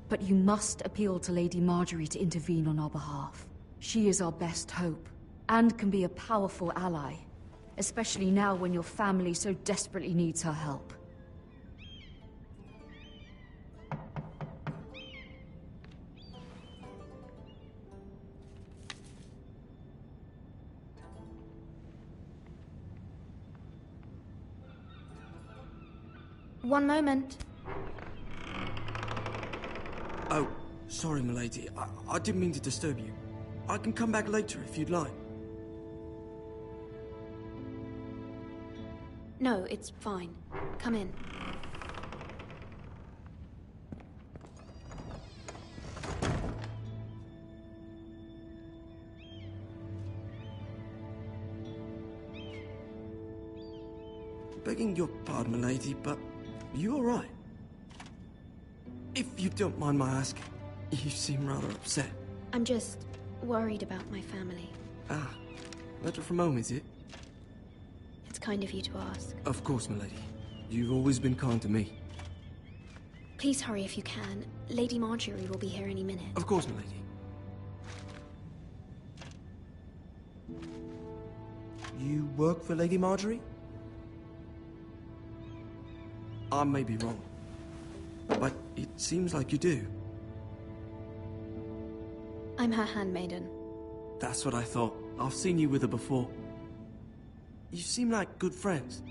but you must appeal to Lady Marjorie to intervene on our behalf. She is our best hope, and can be a powerful ally, especially now when your family so desperately needs her help. One moment. Oh, sorry, milady. I didn't mean to disturb you. I can come back later if you'd like. No, it's fine. Come in. Begging your pardon, milady, but you all right? If you don't mind my asking, you seem rather upset. I'm just worried about my family. Ah, letter from home, is it? It's kind of you to ask. Of course, milady. You've always been kind to me. Please hurry if you can. Lady Marjorie will be here any minute. Of course, milady. You work for Lady Marjorie? I may be wrong, but it seems like you do. I'm her handmaiden. That's what I thought. I've seen you with her before. You seem like good friends.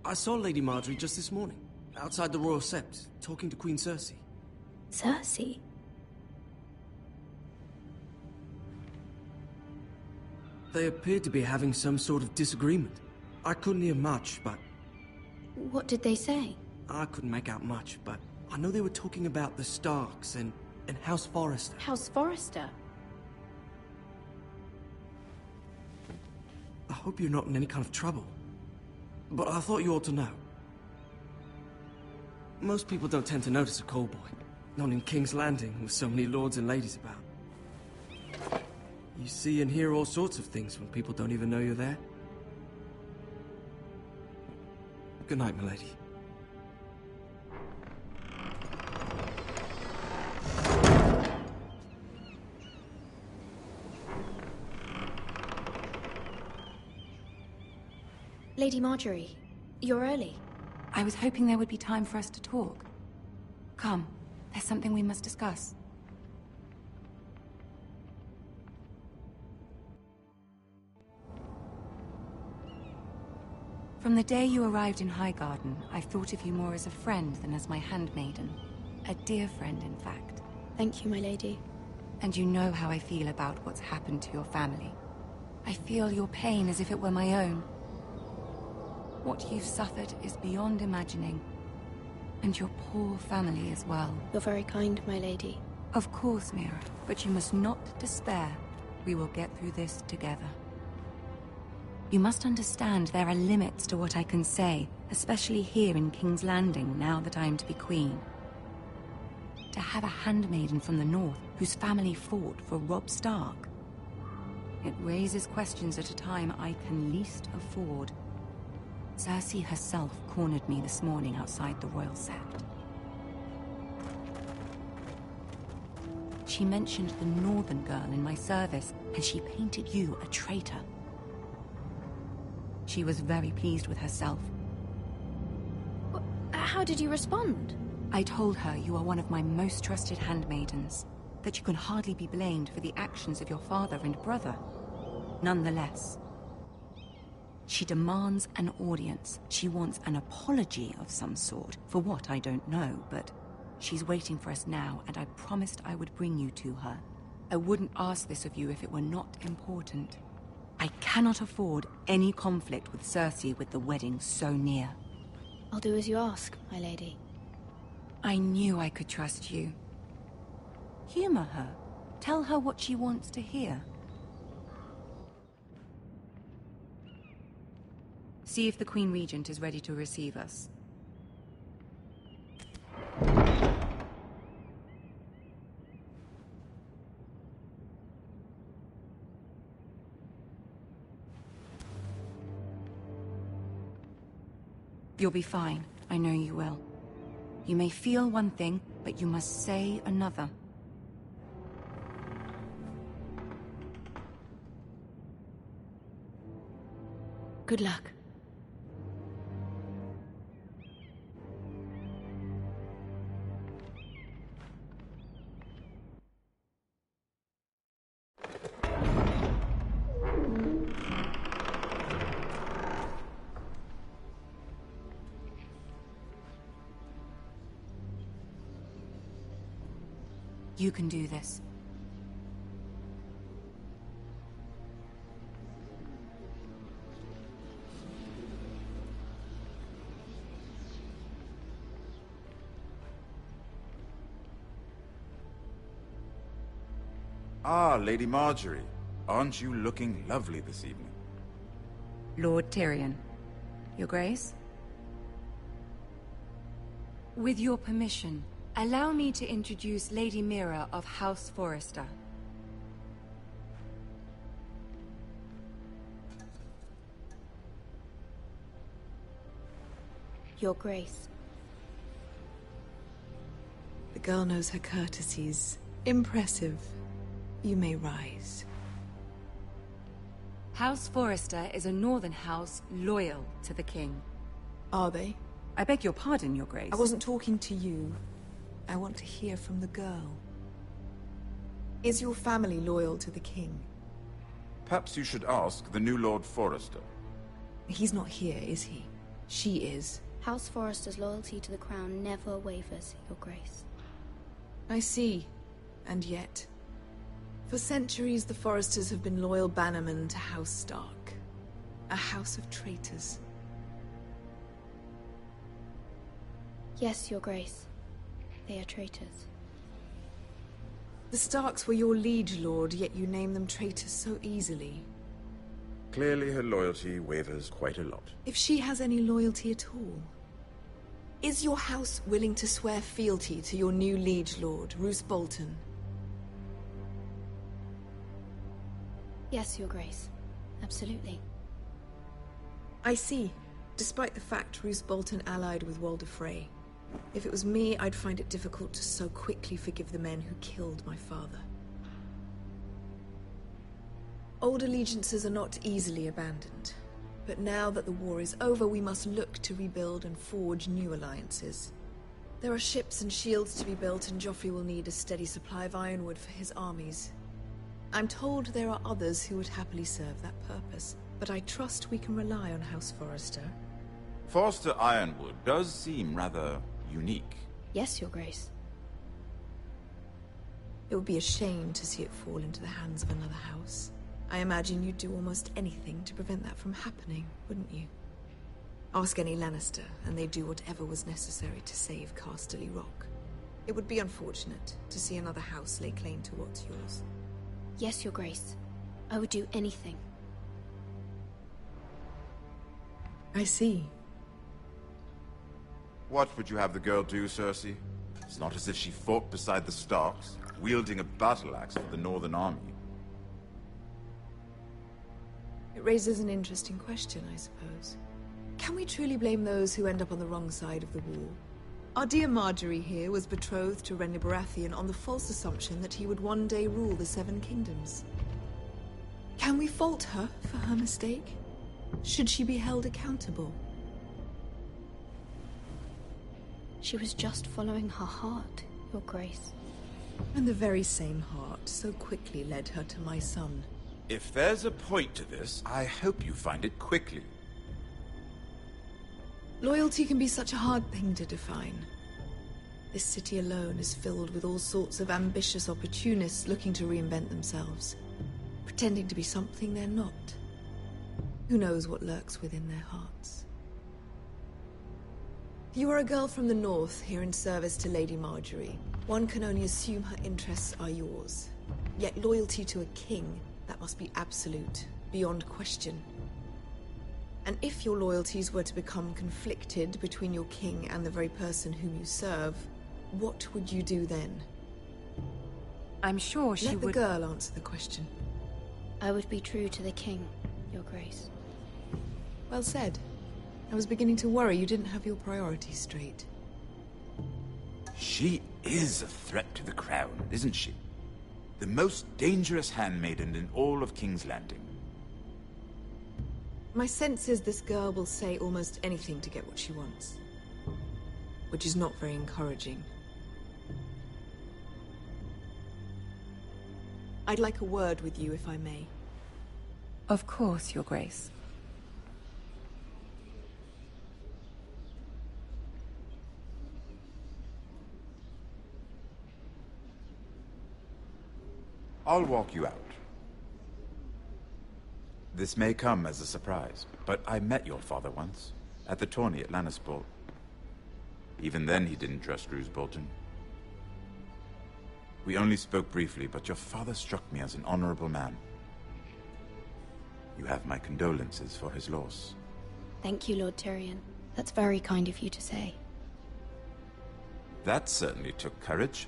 I saw Lady Marjorie just this morning, outside the Royal Sept, talking to Queen Cersei. Cersei? They appeared to be having some sort of disagreement. I couldn't hear much, but... What did they say? I couldn't make out much, but I know they were talking about the Starks and House Forrester. House Forrester? I hope you're not in any kind of trouble, but I thought you ought to know. Most people don't tend to notice a call boy, not in King's Landing with so many lords and ladies about. You see and hear all sorts of things when people don't even know you're there. Good night, milady. Lady Marjorie, you're early. I was hoping there would be time for us to talk. Come, there's something we must discuss. From the day you arrived in Highgarden, I've thought of you more as a friend than as my handmaiden. A dear friend, in fact. Thank you, my lady. And you know how I feel about what's happened to your family. I feel your pain as if it were my own. What you've suffered is beyond imagining. And your poor family as well. You're very kind, my lady. Of course, Mira, but you must not despair. We will get through this together. You must understand there are limits to what I can say, especially here in King's Landing, now that I am to be queen. to have a handmaiden from the north whose family fought for Robb Stark? It raises questions at a time I can least afford. Cersei herself cornered me this morning outside the Royal Sept. She mentioned the northern girl in my service, and she painted you a traitor. She was very pleased with herself. How did you respond? I told her you are one of my most trusted handmaidens, that you can hardly be blamed for the actions of your father and brother. Nonetheless, she demands an audience. She wants an apology of some sort, for what I don't know, but she's waiting for us now, and I promised I would bring you to her. I wouldn't ask this of you if it were not important. I cannot afford any conflict with Cersei with the wedding so near. I'll do as you ask, my lady. I knew I could trust you. Humor her. Tell her what she wants to hear. See if the Queen Regent is ready to receive us. You'll be fine. I know you will. You may feel one thing, but you must say another. Good luck. You can do this. Ah, Lady Marjorie. Aren't you looking lovely this evening? Lord Tryin. Your Grace? With your permission, allow me to introduce Lady Mira of House Forrester. Your Grace. The girl knows her courtesies. Impressive. You may rise. House Forrester is a northern house loyal to the king. Are they? I beg your pardon, Your Grace. I wasn't talking to you. I want to hear from the girl. Is your family loyal to the king? Perhaps you should ask the new Lord Forrester. He's not here, is he? She is. House Forrester's loyalty to the crown never wavers, Your Grace. I see. And yet... For centuries, the Forresters have been loyal bannermen to House Stark. A house of traitors. Yes, Your Grace. They are traitors. The Starks were your liege lord, yet you name them traitors so easily. Clearly her loyalty wavers quite a lot. If she has any loyalty at all. Is your house willing to swear fealty to your new liege lord, Roose Bolton? Yes, Your Grace. Absolutely. I see. Despite the fact Roose Bolton allied with Walder Frey. If it was me, I'd find it difficult to so quickly forgive the men who killed my father. Old allegiances are not easily abandoned. But now that the war is over, we must look to rebuild and forge new alliances. There are ships and shields to be built, and Joffrey will need a steady supply of ironwood for his armies. I'm told there are others who would happily serve that purpose, but I trust we can rely on House Forrester. Forrester Ironwood does seem rather unique. Yes, Your Grace. It would be a shame to see it fall into the hands of another house. I imagine you'd do almost anything to prevent that from happening, wouldn't you? Ask any Lannister, and they'd do whatever was necessary to save Casterly Rock. It would be unfortunate to see another house lay claim to what's yours. Yes, Your Grace. I would do anything. I see. What would you have the girl do, Cersei? It's not as if she fought beside the Starks, wielding a battle axe for the Northern Army. It raises an interesting question, I suppose. Can we truly blame those who end up on the wrong side of the war? Our dear Marjorie here was betrothed to Renly Baratheon on the false assumption that he would one day rule the Seven Kingdoms. Can we fault her for her mistake? Should she be held accountable? She was just following her heart, Your Grace. And the very same heart so quickly led her to my son. If there's a point to this, I hope you find it quickly. Loyalty can be such a hard thing to define. This city alone is filled with all sorts of ambitious opportunists looking to reinvent themselves, pretending to be something they're not. Who knows what lurks within their hearts? You are a girl from the north, here in service to Lady Marjorie. One can only assume her interests are yours. Yet loyalty to a king, that must be absolute, beyond question. And if your loyalties were to become conflicted between your king and the very person whom you serve, what would you do then? I'm sure she would... Let the girl answer the question. I would be true to the king, Your Grace. Well said. I was beginning to worry you didn't have your priorities straight. She is a threat to the crown, isn't she? The most dangerous handmaiden in all of King's Landing. My sense is this girl will say almost anything to get what she wants. Which is not very encouraging. I'd like a word with you, if I may. Of course, Your Grace. I'll walk you out. This may come as a surprise, but I met your father once, at the tourney at Lannisport. Even then he didn't trust Roose Bolton. We only spoke briefly, but your father struck me as an honorable man. You have my condolences for his loss. Thank you, Lord Tryin. That's very kind of you to say. That certainly took courage.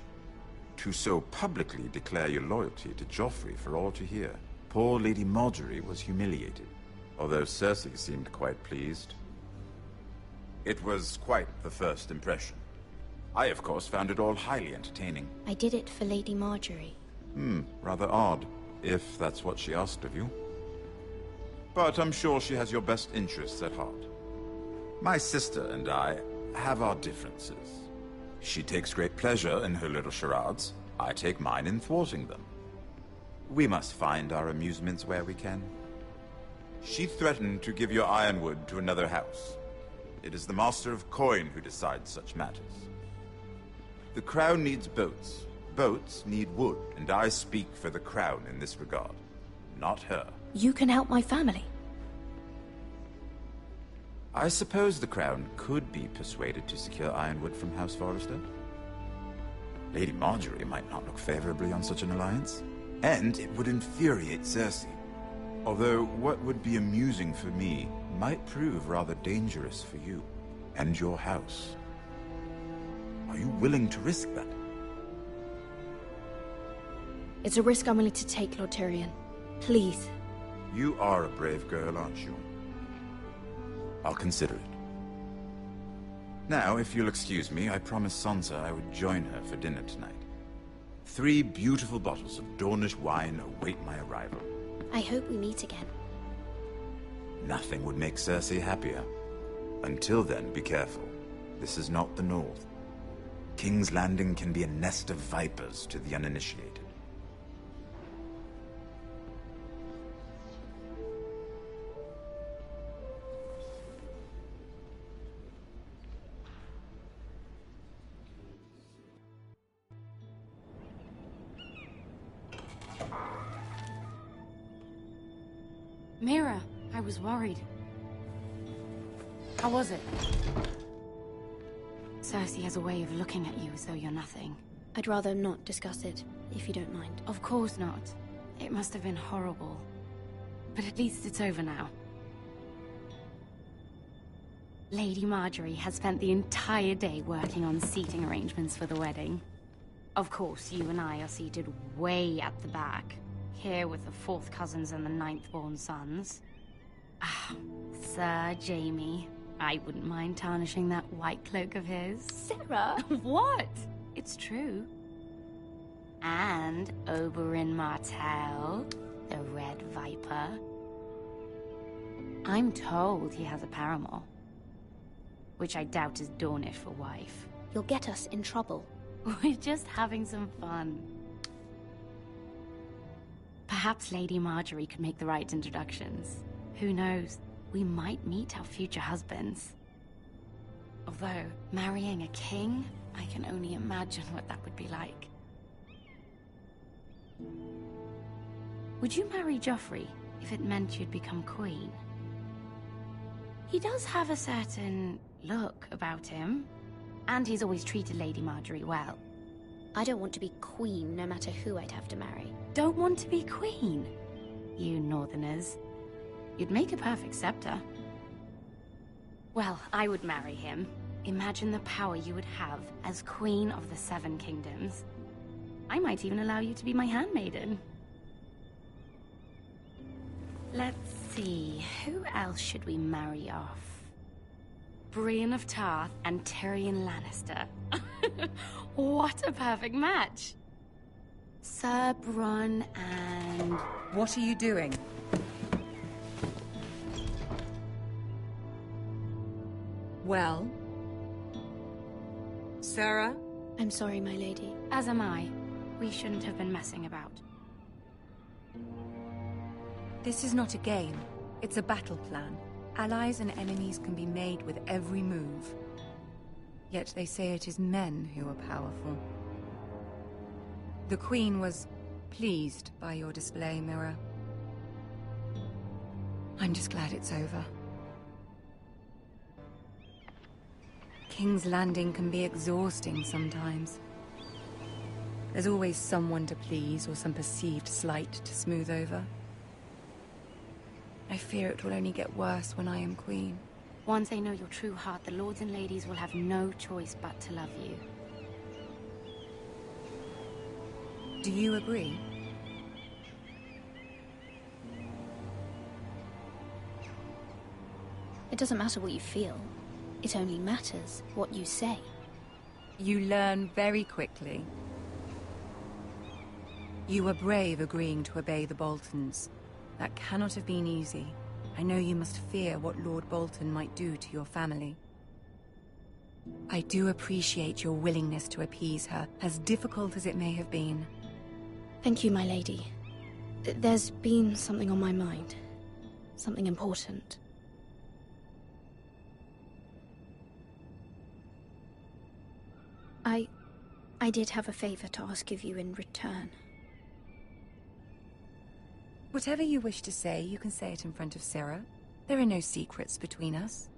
To so publicly declare your loyalty to Joffrey for all to hear. Poor Lady Marjorie was humiliated, although Cersei seemed quite pleased. It was quite the first impression. I, of course, found it all highly entertaining. I did it for Lady Marjorie. Rather odd, if that's what she asked of you. But I'm sure she has your best interests at heart. My sister and I have our differences. She takes great pleasure in her little charades. I take mine in thwarting them. We must find our amusements where we can. She threatened to give your ironwood to another house. It is the Master of Coin who decides such matters. The Crown needs boats. Boats need wood, and I speak for the Crown in this regard, not her. You can help my family. I suppose the Crown could be persuaded to secure ironwood from House Forrester. Lady Marjorie might not look favorably on such an alliance, and it would infuriate Cersei. Although what would be amusing for me might prove rather dangerous for you and your house. Are you willing to risk that? It's a risk I'm willing to take, Lord Tryin. Please. You are a brave girl, aren't you? I'll consider it. Now, if you'll excuse me, I promised Sansa I would join her for dinner tonight. 3 beautiful bottles of Dornish wine await my arrival. I hope we meet again. Nothing would make Cersei happier. Until then, be careful. This is not the North. King's Landing can be a nest of vipers to the uninitiated. Mira, I was worried. How was it? Cersei has a way of looking at you as though you're nothing. I'd rather not discuss it, if you don't mind. Of course not. It must have been horrible. But at least it's over now. Lady Marjorie has spent the entire day working on seating arrangements for the wedding. Of course, you and I are seated way at the back, here with the 4th cousins and the 9th-born sons. Ah, Sir Jamie. I wouldn't mind tarnishing that white cloak of his. Sarah? What? It's true. And Oberyn Martell, the Red Viper. I'm told he has a paramour, which I doubt is Dornish for wife. You'll get us in trouble. We're just having some fun. Perhaps Lady Marjorie could make the right introductions. Who knows? We might meet our future husbands. Although, marrying a king, I can only imagine what that would be like. Would you marry Joffrey if it meant you'd become queen? He does have a certain look about him, and he's always treated Lady Marjorie well. I don't want to be queen, no matter who I'd have to marry. Don't want to be queen? You Northerners. You'd make a perfect scepter. Well, I would marry him. Imagine the power you would have as Queen of the 7 Kingdoms. I might even allow you to be my handmaiden. Let's see, who else should we marry off? Brienne of Tarth and Tryin Lannister. What a perfect match! Sir Bronn and... What are you doing? Well? Sarah? I'm sorry, my lady. As am I. We shouldn't have been messing about. This is not a game. It's a battle plan. Allies and enemies can be made with every move. Yet they say it is men who are powerful. The Queen was pleased by your display, Mira. I'm just glad it's over. King's Landing can be exhausting sometimes. There's always someone to please or some perceived slight to smooth over. I fear it will only get worse when I am queen. Once they know your true heart, the lords and ladies will have no choice but to love you. Do you agree? It doesn't matter what you feel. It only matters what you say. You learn very quickly. You were brave agreeing to obey the Boltons. That cannot have been easy. I know you must fear what Lord Bolton might do to your family. I do appreciate your willingness to appease her, as difficult as it may have been. Thank you, my lady. There's been something on my mind. Something important. I did have a favor to ask of you in return. Whatever you wish to say, you can say it in front of Sarah. There are no secrets between us.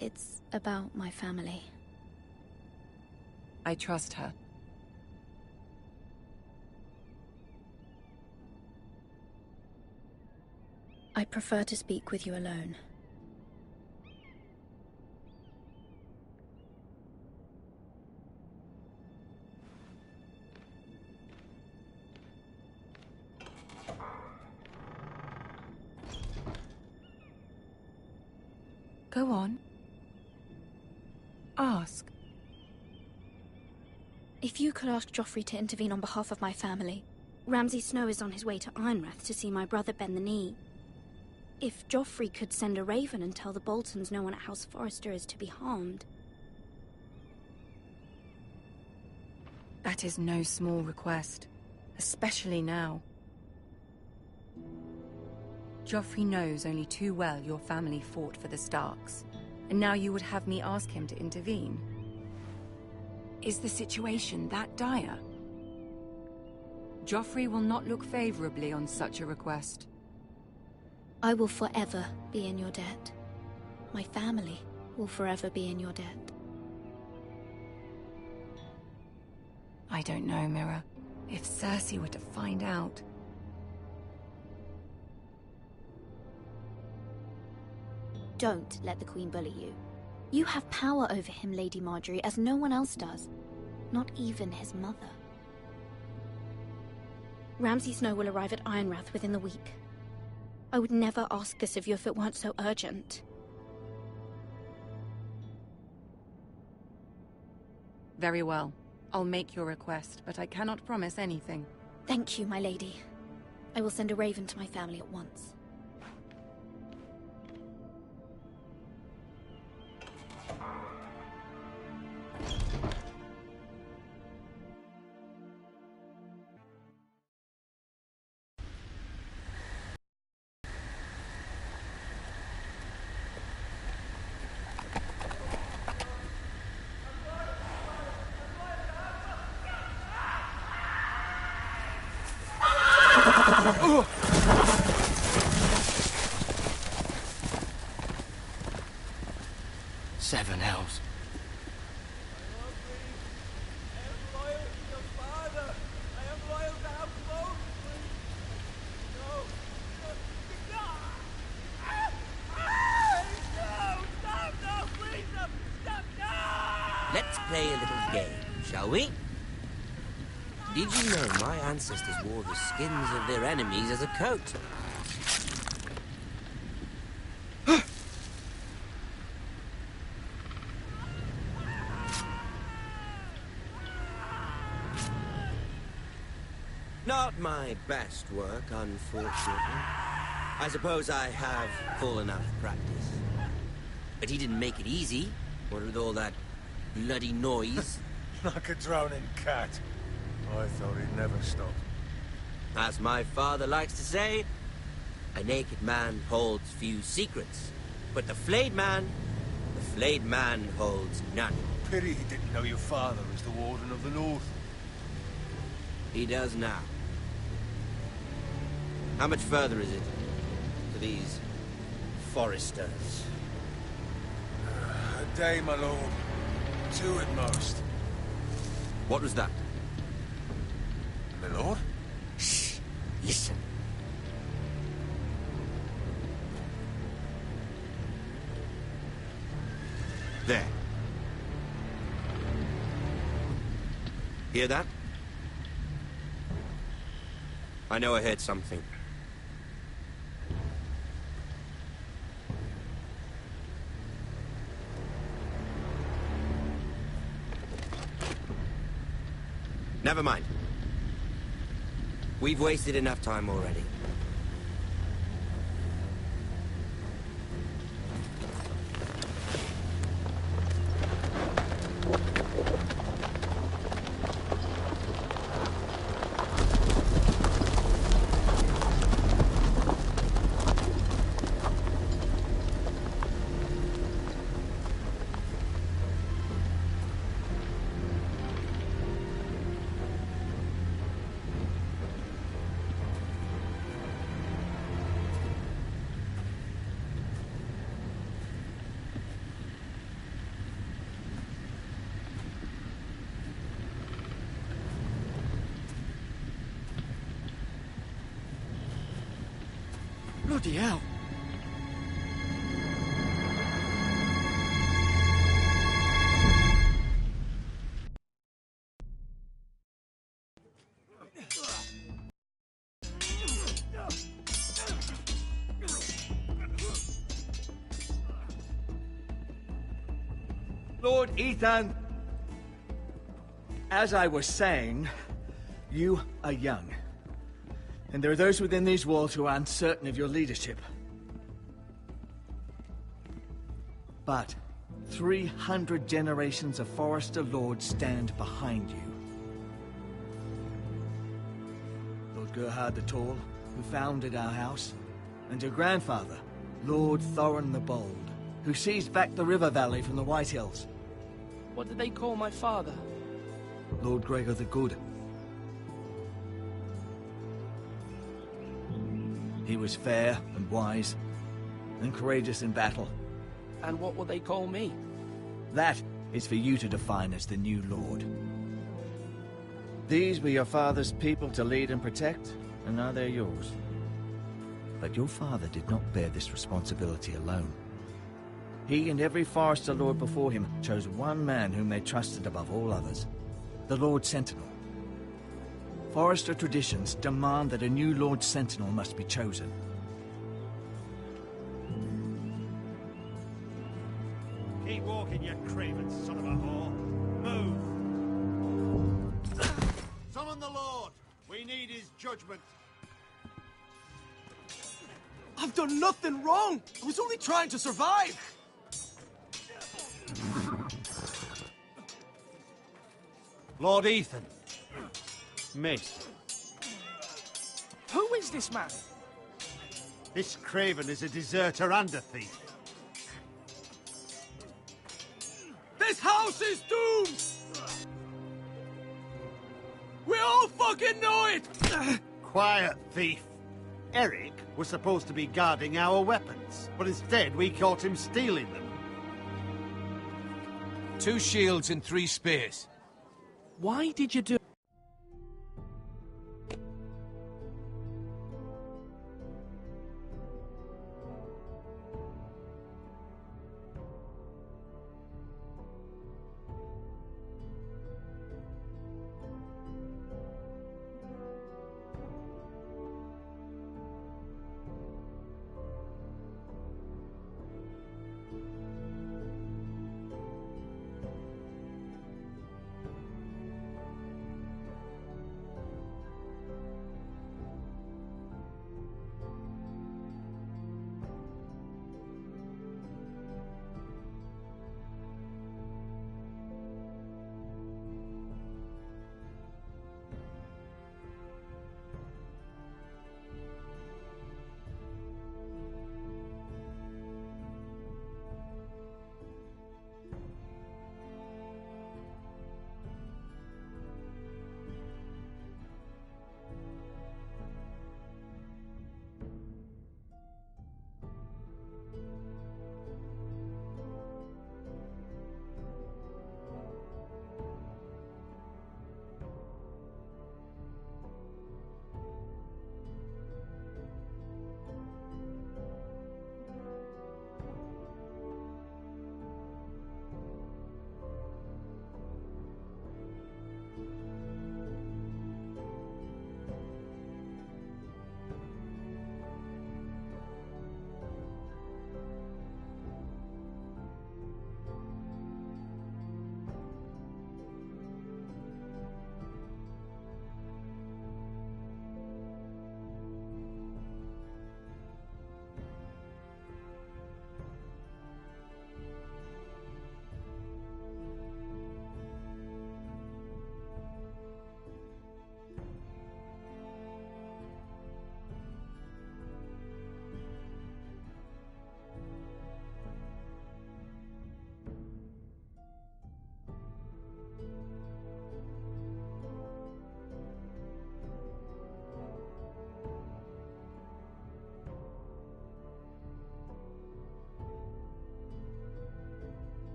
It's about my family. I trust her. I prefer to speak with you alone. Go on. Ask. If you could ask Joffrey to intervene on behalf of my family. Ramsay Snow is on his way to Ironrath to see my brother bend the knee. If Joffrey could send a raven and tell the Boltons no one at House Forrester is to be harmed. That is no small request, especially now. Joffrey knows only too well your family fought for the Starks, and now you would have me ask him to intervene. Is the situation that dire? Joffrey will not look favorably on such a request. I will forever be in your debt. My family will forever be in your debt. I don't know, Mira. If Cersei were to find out... Don't let the Queen bully you. You have power over him, Lady Marjorie, as no one else does. Not even his mother. Ramsay Snow will arrive at Ironrath within the week. I would never ask this of you if it weren't so urgent. Very well. I'll make your request, but I cannot promise anything. Thank you, my lady. I will send a raven to my family at once. Seven hells. Let's play a little game, shall we? Did you know my ancestors wore the skins of their enemies as a coat? Not my best work, unfortunately. I suppose I have full enough practice. But he didn't make it easy, what with all that bloody noise. Like a drowning cat. I thought he'd never stop. As my father likes to say, a naked man holds few secrets. But the flayed man holds none. Pity he didn't know your father was the Warden of the North. He does now. How much further is it to these Forresters? A day, my lord. 2 at most. What was that? My lord? Shh! Listen. There. Hear that? I know I heard something. Never mind. We've wasted enough time already. Bloody hell! Lord Ethan, as I was saying, you are young. And there are those within these walls who are uncertain of your leadership. But 300 generations of Forester Lords stand behind you. Lord Gerhard the Tall, who founded our house, and your grandfather, Lord Thorin the Bold, who seized back the river valley from the White Hills. What did they call my father? Lord Gregor the Good. He was fair and wise, and courageous in battle. And what will they call me? That is for you to define as the new Lord. These were your father's people to lead and protect, and now they're yours. But your father did not bear this responsibility alone. He and every Forester Lord before him chose one man whom they trusted above all others, the Lord Sentinel. Forester traditions demand that a new Lord Sentinel must be chosen. Keep walking, you craven son of a whore. Move! Summon the Lord! We need his judgment. I've done nothing wrong! I was only trying to survive! Lord Ethan. Miss. Who is this man? This craven is a deserter and a thief. This house is doomed! We all fucking know it! Quiet, thief. Eric was supposed to be guarding our weapons, but instead we caught him stealing them. 2 shields and 3 spears. Why did you do...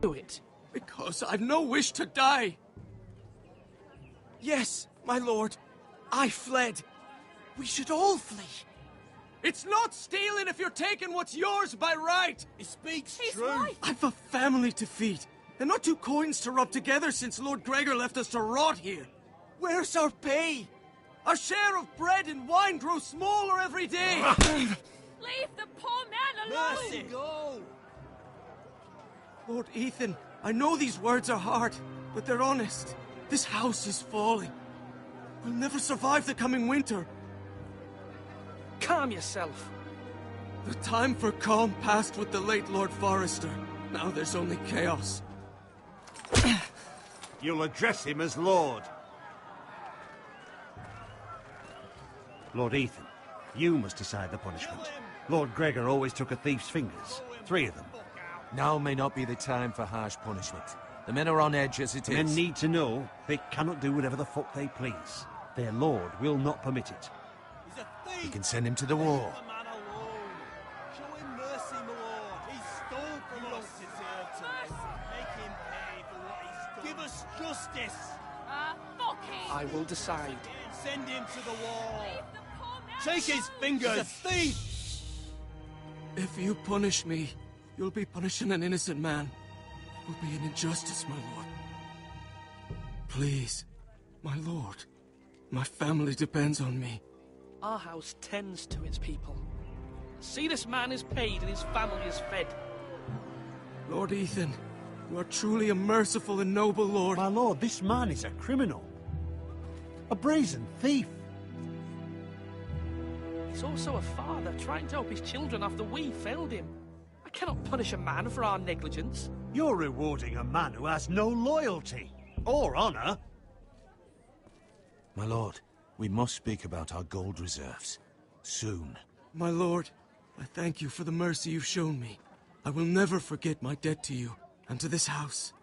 do it? Because I've no wish to die. Yes, my lord. I fled. We should all flee. It's not stealing if you're taking what's yours by right. He speaks true. I've a family to feed, and not 2 coins to rub together since Lord Gregor left us to rot here. Where's our pay? Our share of bread and wine grows smaller every day. Leave the poor man alone! Mercy, go! Lord Ethan, I know these words are hard, but they're honest. This house is falling. We'll never survive the coming winter. Calm yourself. The time for calm passed with the late Lord Forrester. Now there's only chaos. You'll address him as Lord. Lord Ethan, you must decide the punishment. Lord Gregor always took a thief's fingers. 3 of them. Now may not be the time for harsh punishment. The men are on edge as it The men need to know they cannot do whatever the fuck they please. Their lord will not permit it. He's a thief! You can send him to the war. Leave the man alone. Show him mercy, my lord. He stole from us. Make him pay for what he's done. Give us justice. Fuck him! I will decide. Send him to the wall. Leave the poor man Take his fingers. He's a thief! If you punish me, you'll be punishing an innocent man. It will be an injustice, my lord. Please, my lord. My family depends on me. Our house tends to its people. See, this man is paid and his family is fed. Lord Ethan, you are truly a merciful and noble lord. My lord, this man is a criminal. A brazen thief. He's also a father trying to help his children after we failed him. I cannot punish a man for our negligence. You're rewarding a man who has no loyalty or honor. My lord, we must speak about our gold reserves. Soon. My lord, I thank you for the mercy you've shown me. I will never forget my debt to you and to this house.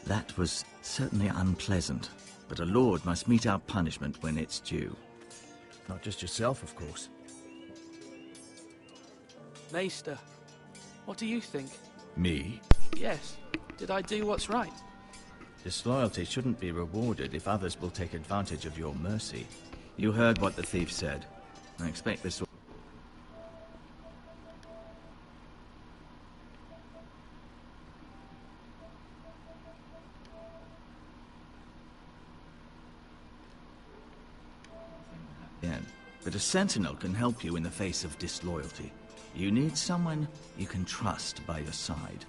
That was certainly unpleasant, but a lord must mete out punishment when it's due. Not just yourself, of course. Maester, what do you think? Me? Yes. Did I do what's right? Disloyalty shouldn't be rewarded if others will take advantage of your mercy. You heard what the thief said. I expect this will... But a sentinel can help you in the face of disloyalty. You need someone you can trust by your side.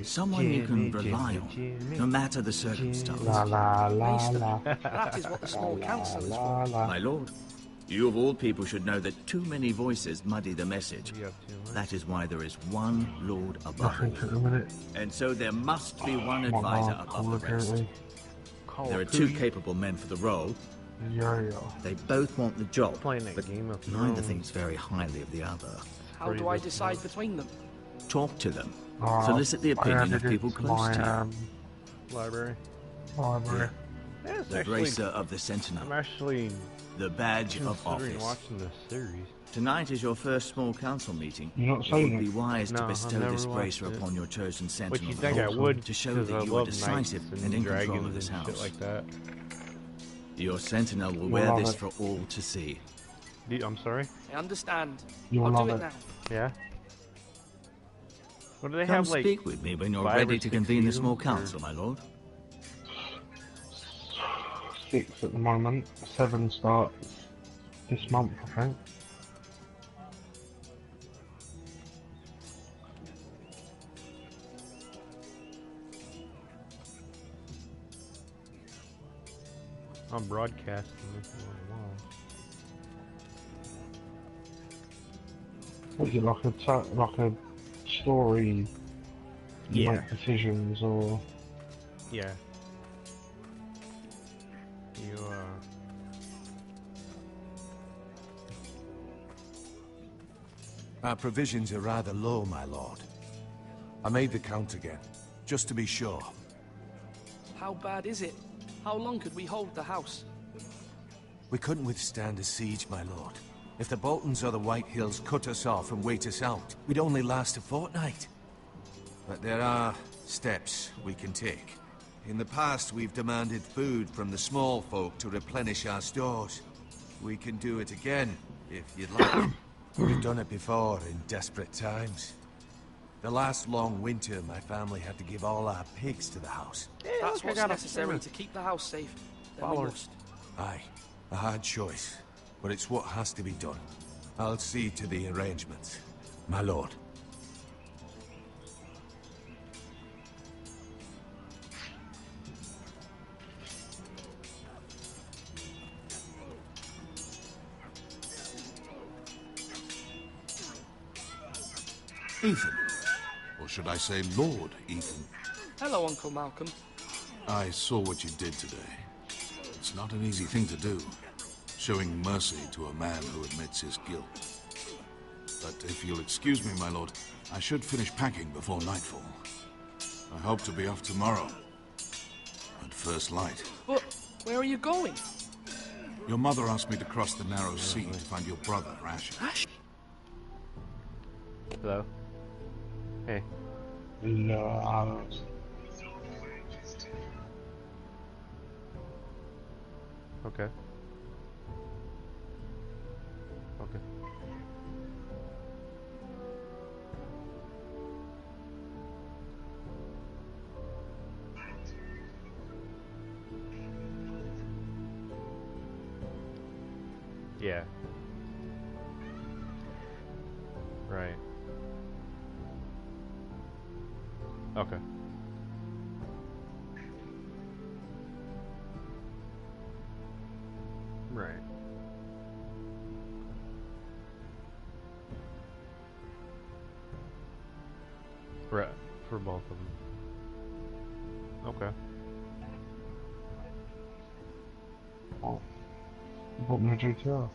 Someone you can rely on, no matter the circumstance. That is what the small council is for. My lord, you of all people should know that too many voices muddy the message. That is why there is one lord above all. And so there must be one advisor above the rest. There are 2 capable men for the role. They both want the job, but neither thinks very highly of the other. How do I decide between them? Talk to them. Solicit the opinion of people close to you. Library. Yeah. The bracer of the sentinel. I'm actually the badge of office. Watching this series. Tonight is your first small council meeting. You're not it would saying be wise to No, bestow I've this never bracer watched it. upon your chosen sentinel. Which you think I would, to show 'cause that I you are love decisive knights and in control of dragons this and house. shit like that. Your sentinel will You'll wear love this it. for all to see. I'm sorry? I understand. You'll I'll love do it. it now. Yeah? What do they Come have, like... speak with me when you're 5 or ready to 6 convene the seasons, small or- council, my lord. 6 at the moment. 7 starts this month, I think. I'm broadcasting this on the wall. Was it like a story? You Yeah. make decisions, or yeah. You Our provisions are rather low, my lord. I made the count again, just to be sure. How bad is it? How long could we hold the house? We couldn't withstand a siege, my lord. If the Boltons or the White Hills cut us off and wait us out, we'd only last a fortnight. But there are steps we can take. In the past, we've demanded food from the small folk to replenish our stores. We can do it again, if you'd like. We've done it before in desperate times. The last long winter, my family had to give all our pigs to the house. That's what's necessary to keep the house safe. Then we must. Aye, a hard choice, but it's what has to be done. I'll see to the arrangements, my lord. Ethan. Or should I say Lord Ethan? Hello, Uncle Malcolm. I saw what you did today. It's not an easy thing to do, showing mercy to a man who admits his guilt. But if you'll excuse me, my lord, I should finish packing before nightfall. I hope to be off tomorrow, at first light. But where are you going? Your mother asked me to cross the narrow sea to find your brother, Asher. Hello. Hey. No. Okay. Okay. Yeah. Right. Okay. Right. Right. For both of them. Okay. Oh. What am I doing to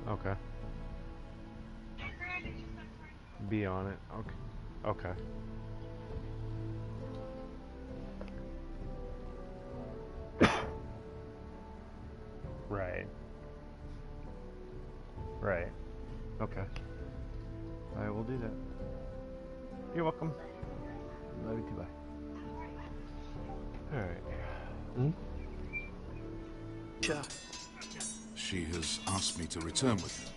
Okay. Be on it. Okay. Okay. Right. Right. Okay. I will do that. You're welcome. Love you too, bye. Alright. Sure. She has asked me to return with you,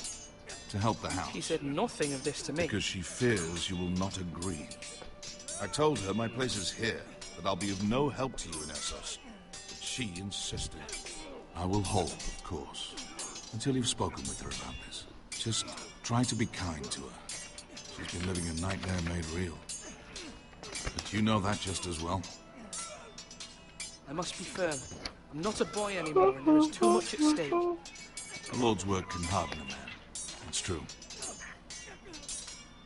to help the house. She said nothing of this to me. Because she fears you will not agree. I told her my place is here, that I'll be of no help to you in Essos. But she insisted. I will hold, of course, until you've spoken with her about this. Just try to be kind to her. She's been living a nightmare made real. But you know that just as well. I must be firm. I'm not a boy anymore, and there is too much at stake. The Lord's work can harden a man. It's true.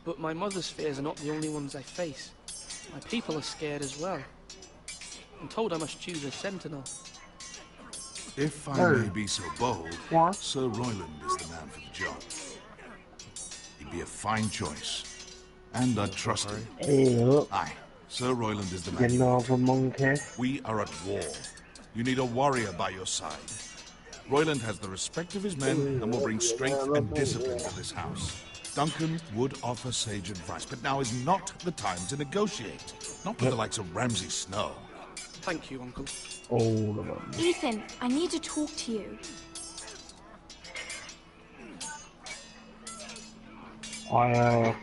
But my mother's fears are not the only ones I face. My people are scared as well. I'm told I must choose a sentinel. If I may be so bold, Sir Royland is the man for the job. He'd be a fine choice. And I'd trust him. Aye, Sir Royland is the man. You know the monkey. We are at war. You need a warrior by your side. Royland has the respect of his men and will bring strength and discipline to this house. Duncan would offer sage advice, but now is not the time to negotiate. Not with the likes of Ramsay Snow. Thank you, Uncle. All of them. Ethan, I need to talk to you. I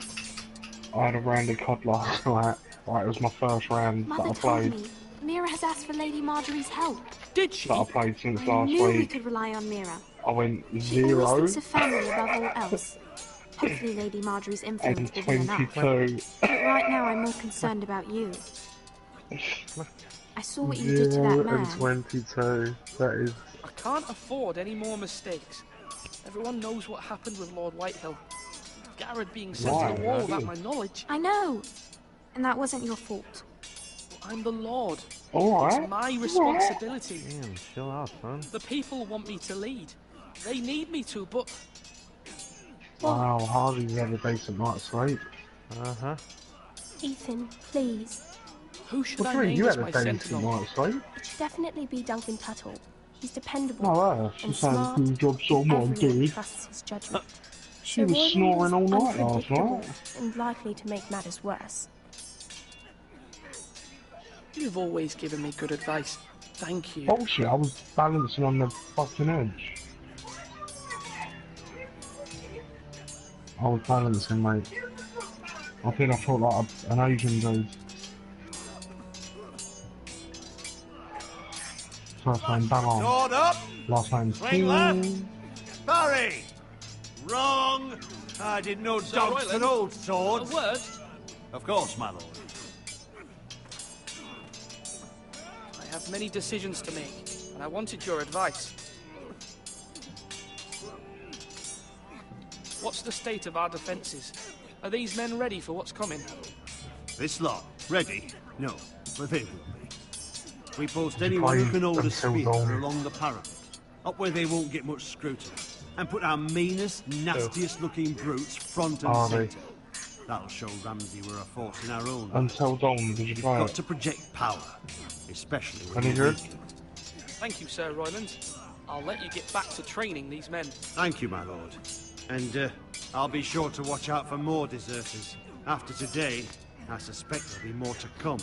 had a rounded cod last night. Right, it was my first round Mother that I told played. me Mira has asked for Lady Marjorie's help. Did she? That I played since I last knew we week. could rely on Mira. I went She always 0 thinks of family above all else. Hopefully Lady Marjorie's influence and will be enough. 22. But right now I'm more concerned about you. I saw what you did to 0 that man. and 22. That is. I can't afford any more mistakes. Everyone knows what happened with Lord Whitehill. Garrett being sent to the wall without my knowledge. I know. And that wasn't your fault. I'm the Lord. Alright. It's my responsibility. Damn, chill out, son. The people want me to lead. They need me to, but... Wow, Hardy's had a decent night's sleep. Uh-huh. Ethan, please. Who should Well, I Tryin, name you as had my a decent sentinel? night's sleep. It should definitely be Duncan Tuttle. He's dependable No, she and sounds smart, good job and someone everyone did. trusts his judgment. She Sir was Royland snoring all night last unpredictable night. and likely to make matters worse. You've always given me good advice. Thank you. Bullshit, I was balancing on the fucking edge. I was balancing, mate. I think I felt like an Asian dude. First name Ballon. Sword up! Last name Swing left! King. Parry! Wrong! I didn't know dogs could hold swords. A word? Of course, my lord. I have many decisions to make, and I wanted your advice. What's the state of our defences? Are these men ready for what's coming? This lot, ready? No, but they will be. We post anyone who can hold a spear along the parapet, up where they won't get much scrutiny, and put our meanest, nastiest looking brutes front and centre. That'll show Ramsay we're a force in our own. Until dawn, did you You've try got it? to project power, especially when Any you're good? weakened. Thank you, Sir Royland. I'll let you get back to training these men. Thank you, my lord. And I'll be sure to watch out for more deserters. After today, I suspect there'll be more to come.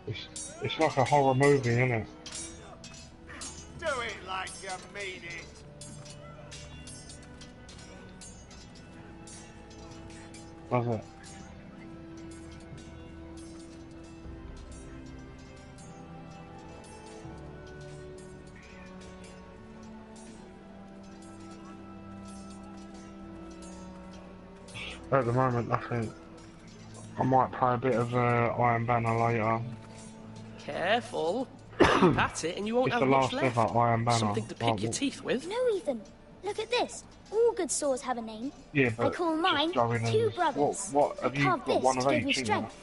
It's like a horror movie, isn't it? Do it like you mean it. Does it? At the moment, I think I might play a bit of Iron Banner later. Careful. Keep at it and you won't It's have the much last left. ever Iron Banner. Something to pick your teeth with. No, Ethan. Look at this. All good swords have a name. Yeah, but I call mine just going Two as- Brothers. What have I you carved got? this One to of give me each, ain't strength.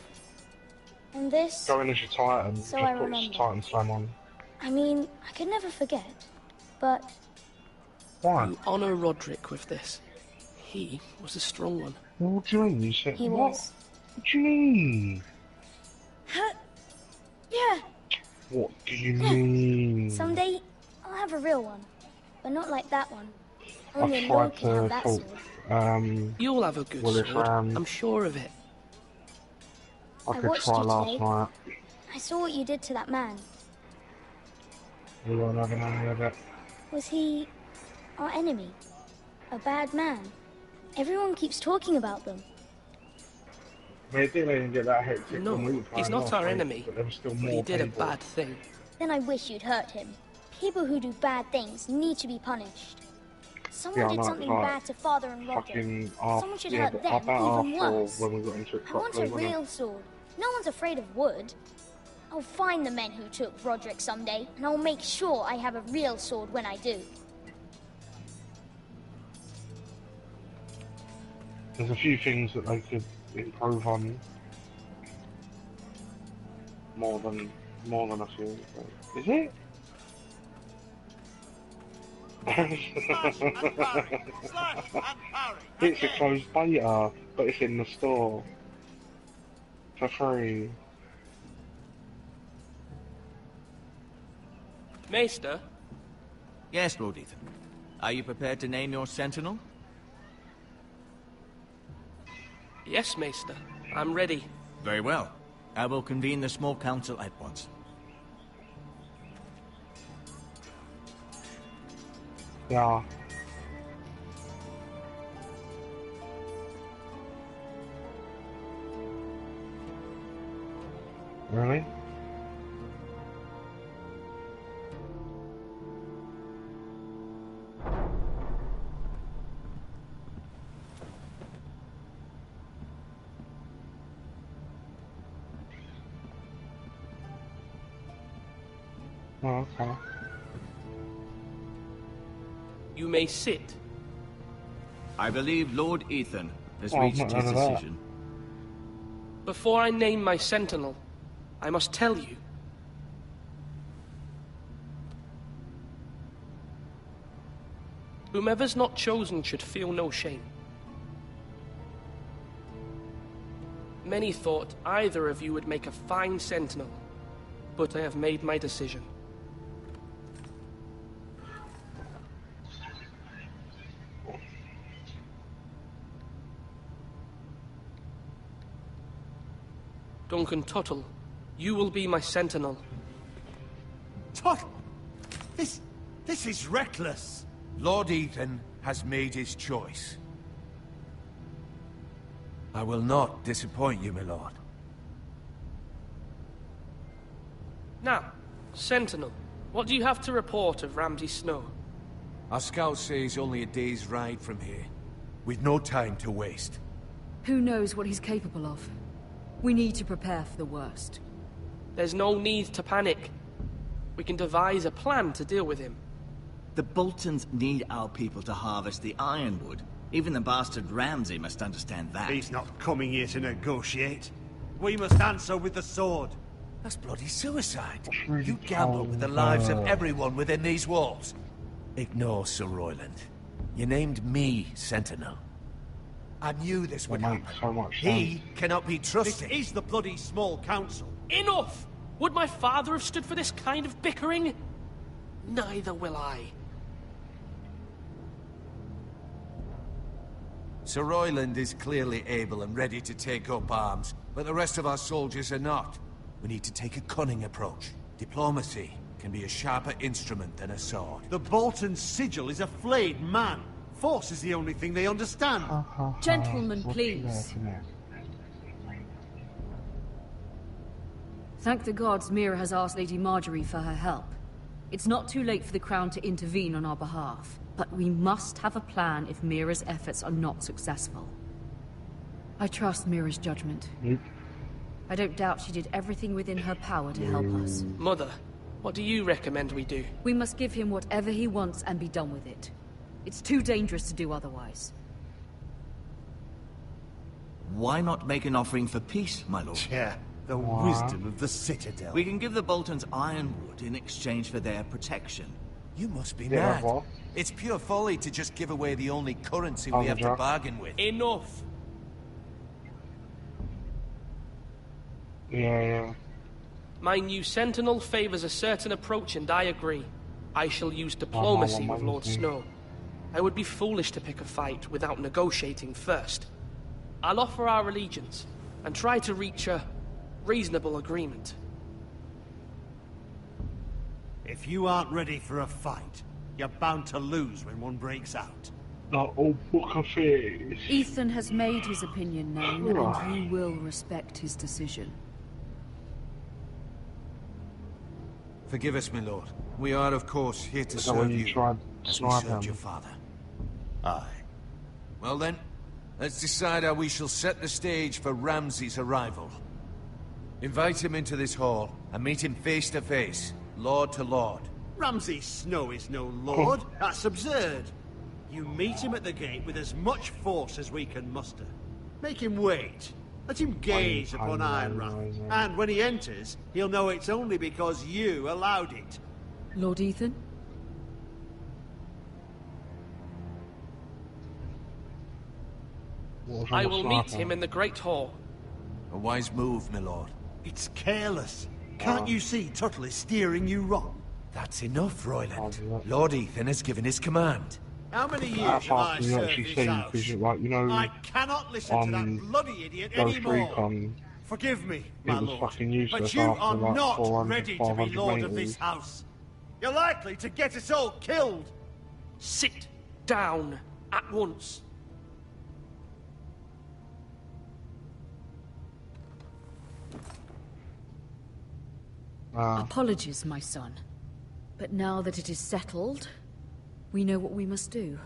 And this, Going as your Titan. So just I put remember. Titan Slam on. I mean, I could never forget. But Why? You honour Roderick with this. He was a strong one. What do you mean? You said he what? was. What do you mean? Yeah, What do you mean? someday I'll have a real one. But not like that one. I've Only a tried lord can have to that talk. sword. You'll have a good Willis sword. Ram. I'm sure of it. I I could watched try you last today. night. I saw what you did to that man. You weren't having any of it. Was he our enemy? A bad man? Everyone keeps talking about them. They didn't get that hectic No, when we were he's playing not last our week, enemy. But there was still But more he did people. a bad thing. Then I wish you'd hurt him. People who do bad things need to be punished. Someone Yeah, I did know, something like, bad to Father and Roger. Fucking Someone should yeah, hurt but them about even after worse. when we got into it I want a properly, wasn't real sword. No one's afraid of wood. I'll find the men who took Roderick someday, and I'll make sure I have a real sword when I do. There's a few things that they could improve on. More than a few. But... Is it? It's a closed beta, but it's in the store for free. Maester? Yes, Lord Ethan. Are you prepared to name your sentinel? Yes, Maester. I'm ready. Very well. I will convene the small council at once. Yeah. Really? Oh, okay. You may sit. I believe Lord Ethan has Oh, I've reached not his heard of that. decision. Before I name my sentinel, I must tell you. Whomever's not chosen should feel no shame. Many thought either of you would make a fine sentinel, but I have made my decision. Duncan Tuttle, you will be my sentinel. Tuttle! This is reckless. Lord Ethan has made his choice. I will not disappoint you, my lord. Now, Sentinel, what do you have to report of Ramsay Snow? Our scouts say he's only a day's ride from here, with no time to waste. Who knows what he's capable of? We need to prepare for the worst. There's no need to panic. We can devise a plan to deal with him. The Boltons need our people to harvest the ironwood. Even the bastard Ramsay must understand that. He's not coming here to negotiate. We must answer with the sword. That's bloody suicide. You gamble with the lives of everyone within these walls. Ignore Sir Royland. You named me Sentinel. I knew this would happen. He cannot be trusted. This is the bloody small council. Enough! Would my father have stood for this kind of bickering? Neither will I. Sir Royland is clearly able and ready to take up arms, but the rest of our soldiers are not. We need to take a cunning approach. Diplomacy can be a sharper instrument than a sword. The Bolton sigil is a flayed man. Force is the only thing they understand. Gentlemen, please. Thank the gods Mira has asked Lady Marjorie for her help. It's not too late for the Crown to intervene on our behalf, but we must have a plan if Mira's efforts are not successful. I trust Mira's judgment. I don't doubt she did everything within her power to help us. Mother, what do you recommend we do? We must give him whatever he wants and be done with it. It's too dangerous to do otherwise. Why not make an offering for peace, my lord? Yeah, the wisdom of the Citadel. We can give the Boltons ironwood in exchange for their protection. You must be mad. It's pure folly to just give away the only currency we have to bargain with. Enough! Yeah. My new sentinel favors a certain approach, and I agree. I shall use diplomacy with Lord Snow. I would be foolish to pick a fight without negotiating first. I'll offer our allegiance, and try to reach a reasonable agreement. If you aren't ready for a fight, you're bound to lose when one breaks out. Not all poker face. Ethan has made his opinion known, and you will respect his decision. Forgive us, my lord. We are, of course, here to serve you, as we served your father. Aye. Well then, let's decide how we shall set the stage for Ramsay's arrival. Invite him into this hall, and meet him face to face, lord to lord. Ramsay Snow is no lord. That's absurd. You meet him at the gate with as much force as we can muster. Make him wait. Let him gaze upon Ironrath. And when he enters, he'll know it's only because you allowed it. Lord Ethan? I will meet him in the Great Hall. A wise move, my lord. It's careless. Can't you see Tuttle is steering you wrong? That's enough, Royland. Lord Ethan has given his command. How many years have I served this house? Like, you know, I cannot listen to that bloody idiot anymore. Forgive me, my lord, but you are not ready to be lord of this house. You're likely to get us all killed. Sit down at once. Apologies, my son. But now that it is settled, we know what we must do.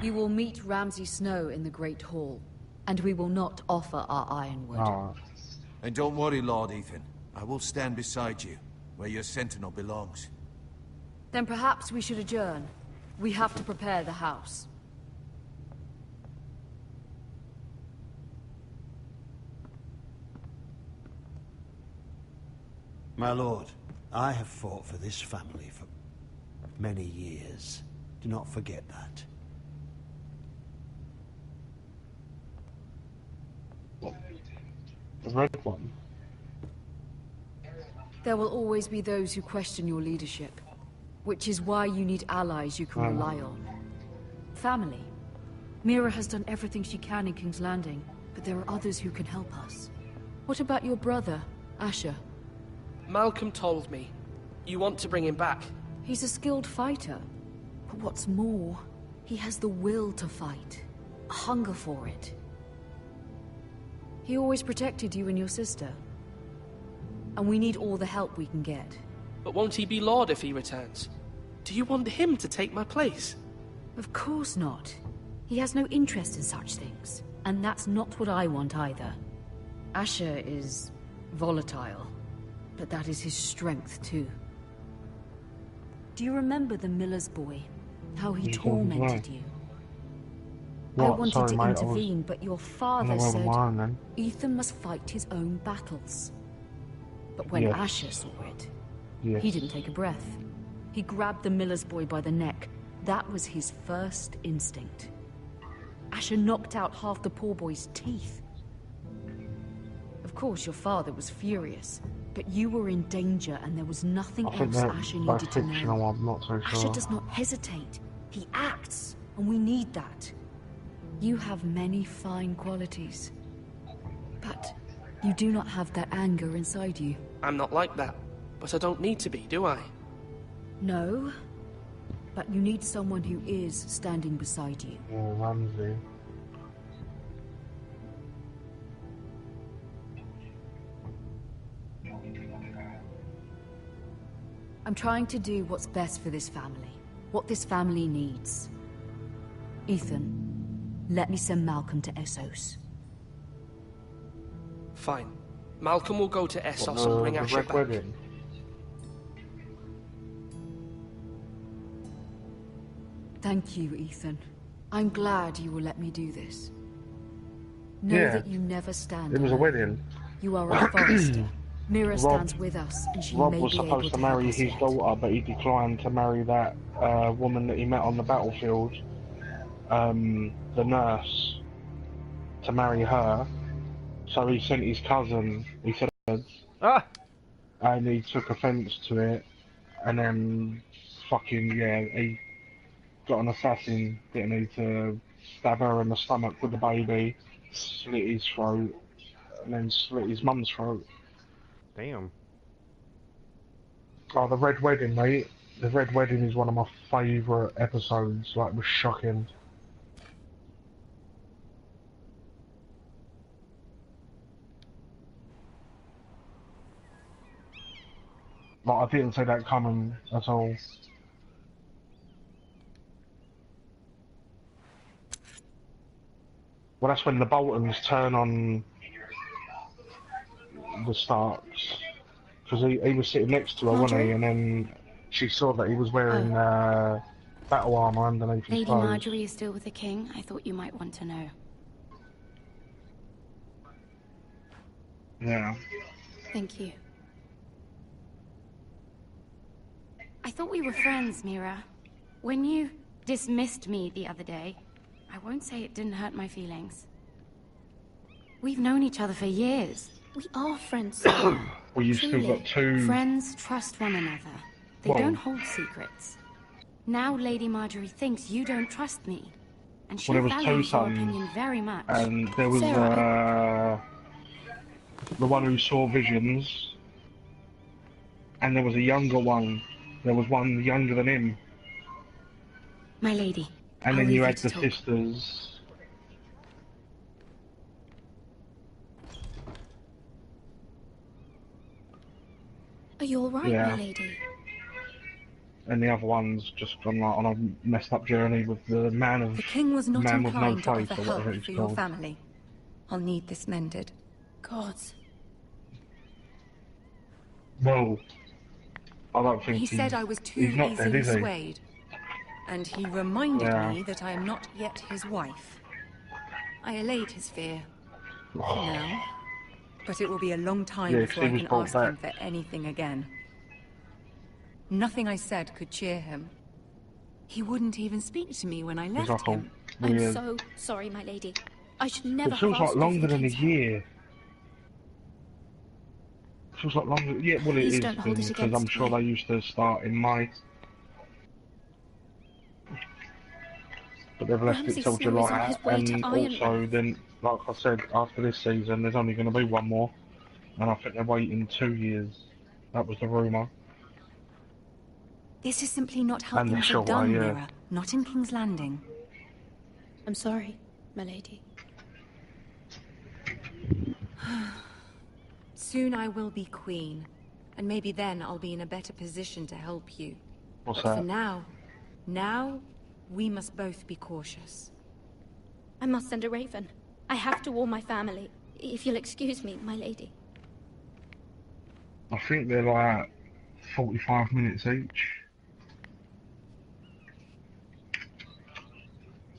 You will meet Ramsay Snow in the Great Hall, and we will not offer our ironwood. And don't worry, Lord Ethan. I will stand beside you, where your sentinel belongs. Then perhaps we should adjourn. We have to prepare the house. My lord, I have fought for this family for many years. Do not forget that. The red one? There will always be those who question your leadership, which is why you need allies you can rely on. Family. Mira has done everything she can in King's Landing, but there are others who can help us. What about your brother, Asher? Malcolm told me. You want to bring him back? He's a skilled fighter. But what's more, he has the will to fight. A hunger for it. He always protected you and your sister. And we need all the help we can get. But won't he be Lord if he returns? Do you want him to take my place? Of course not. He has no interest in such things. And that's not what I want either. Asher is volatile, but that is his strength too. Do you remember the miller's boy? How he tormented you? What? I wanted Sorry, to mate, intervene, but your father I was said mine, then. Ethan must fight his own battles. But when Yes. Asher saw it, Yes. he didn't take a breath. He grabbed the miller's boy by the neck. That was his first instinct. Asher knocked out half the poor boy's teeth. Of course, your father was furious, but you were in danger and there was nothing I think else that Asher that's needed to fictional, know. I'm not so Asher sure. does not hesitate. He acts, and we need that. You have many fine qualities, but you do not have that anger inside you. I'm not like that, but I don't need to be, do I? No, but you need someone who is standing beside you. Yeah, Ramsey. I'm trying to do what's best for this family, what this family needs. Ethan, let me send Malcolm to Essos. Fine. Malcolm will go to Essos and bring Asher Red back. Wedding. Thank you, Ethan. I'm glad you will let me do this. Know Yeah. that you never stand It was a alone. wedding. You are a Forrester. Mira Rob- stands with us, and she Rob may was be able supposed to to help marry us his yet. daughter, but he declined to marry that woman that he met on the battlefield, the nurse, to marry her. So he sent his cousin, he said, and he took offence to it, and then fucking, yeah, he got an assassin, didn't he, to stab her in the stomach with the baby, slit his throat, and then slit his mum's throat. Damn. Oh, the Red Wedding, mate. The Red Wedding is one of my favourite episodes. Like, it was shocking. Like, I didn't see that coming at all. Well, that's when the Boltons turn on the Starks. Because he was sitting next to her, wasn't he? Marjorie? And then she saw that he was wearing battle armour underneath his Lady clothes. Marjorie is still with the king. I thought you might want to know. Yeah. Thank you. I thought we were friends, Mira. When you dismissed me the other day, I won't say it didn't hurt my feelings. We've known each other for years. We are friends. Well, you've still Truly. got two... Friends trust one another. They Well- don't hold secrets. Now Lady Marjorie thinks you don't trust me. And she Well, there was two values your sons, opinion very much. and there was Sarah, the one who saw visions, and there was a younger one. There was one younger than him, my lady. and I'll then leave you you had to the talk. sisters. Are you alright, Yeah. my lady? And the other one's just gone like on a messed up journey with the man of The king was not man with no inclined to faith offer or help whatever it's for your called. family. I'll need this mended. Gods. Well, I don't think He said I was too he's not dead, easily is he? swayed. And he reminded Yeah. me that I am not yet his wife. I allayed his fear. For now. But it will be a long time Yeah, 'cause before he I was can brought ask him back. for anything again. Nothing I said could cheer him. He wouldn't even speak to me when I He's left like a him. I'm weird... so sorry, my lady. I should never It feels have like asked you for longer the than a king's help. year. Feels like longer. Yeah, well, Please it don't is hold it because against I'm sure me. they used to start in May, but they've left Ramsay it till Snow is on July. his way to And Ironrath. also, then, like I said, after this season, there's only going to be one more, and I think they're waiting 2 years. That was the rumour. This is simply not how And the things are shorter, done, yeah. Mira. Not in King's Landing. I'm sorry, my lady. Soon I will be queen, and maybe then I'll be in a better position to help you. What's But that? for now, we must both be cautious. I must send a raven. I have to warn my family. If you'll excuse me, my lady. I think they're like 45 minutes each.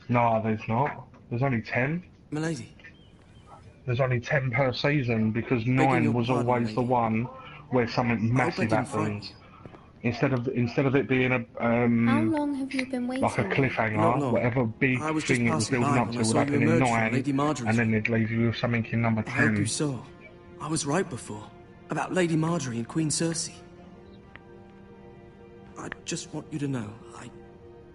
No, there's not. There's only 10. Milady. There's only 10 per season because Begging 9 your was pardon, always the lady. one where something I hope I massive didn't frighten happens. Instead of it being a How long have you been waiting? like a Not cliffhanger, long. whatever big I was just thing it was passing building by up when to I would saw you happen in emerge from 9, Lady Marjorie's and then they'd leave you with something in number I hope 10. you saw. I was right before. About Lady Marjorie and Queen Cersei. I just want you to know,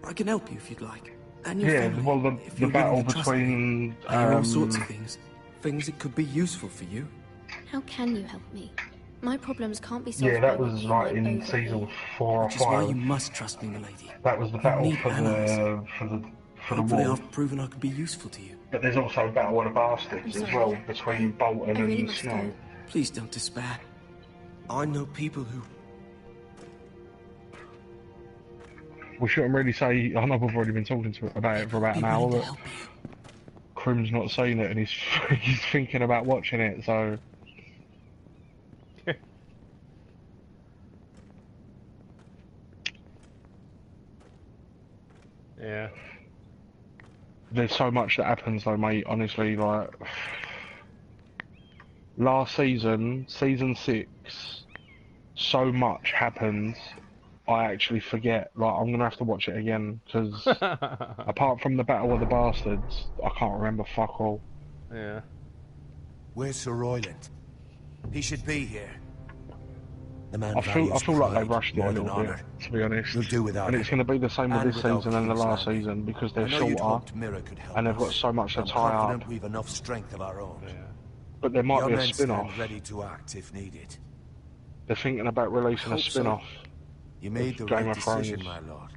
I can help you if you'd like. And your Yeah, family, well, the if you're battle willing to trust me. between I hear all sorts of things. Things that could be useful for you. How can you help me? My problems can't be solved yeah, by that what was you like might in overhear. season 4 or Which is why 5. you must trust me, milady. That was the You battle need for allies. the Hopefully wall. I've proven I can be useful to you. But there's also a battle of the bastards as well between Bolton I really and must Snow. go. Please don't despair. I know people who... We shouldn't really say. I know we've already been talking about it for about an hour, but Crim's not seen it and he's thinking about watching it. So Yeah. there's so much that happens, though, mate. Honestly, like last season, season 6, so much happens. I actually forget. Like, I'm gonna have to watch it again because apart from the Battle of the Bastards, I can't remember fuck all. Yeah. Where's Sir Royland? He should be here. The man I feel values like they pride rushed it a more than little bit, honor. to be honest. We'll do without And it. it's going to be the same with And this without season and the King's last Landing. season because they're I know you'd shorter hoped Mira could help and they've got us, so much to but I'm tie up. confident we've enough strength of our own. But there might Your be a men spin-off. stand ready to act if needed. They're thinking about releasing a Hope so. spin-off. You made the Game right of Thrones. decision, my lord.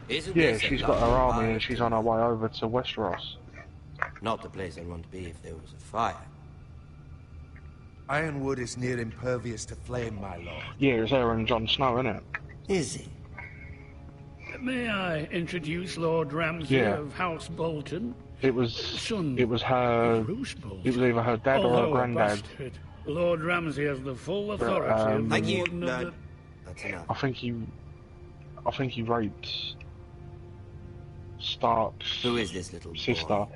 Isn't Yeah, this a she's got her lovely army fire and she's on her way over to Westeros. Not the place I'd want to be if there was a fire. Ironwood is near impervious to flame, my lord. Yeah, it's her and Jon Snow, isn't it? Is he? May I introduce Lord Ramsay Yeah. of House Bolton? It was Son her. Bruce Bolton. It was either her dad or her Although a granddad. bastard, Lord Ramsay has the full But, authority of the Thank you, Warden of lad. the... That's enough. I think he raped Stark's Who is this little sister. boy?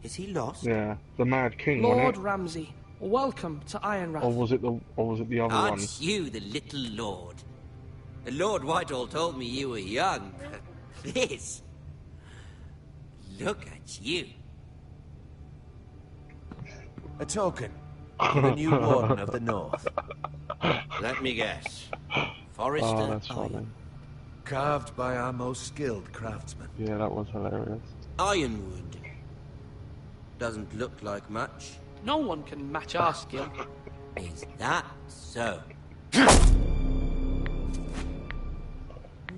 Is he lost? Yeah, the Mad King, Lord wasn't it? Ramsay, welcome to Ironrath. Or was it the other one? Aren't you the little lord? Lord Whitehall told me you were young, but this... Look at you. A token for the new warden of the north. Let me guess. Forrester Oh, that's Iron. funny. Carved by our most skilled craftsmen. Yeah, that was hilarious. Ironwood. Doesn't look like much. No one can match our skill. Is that so?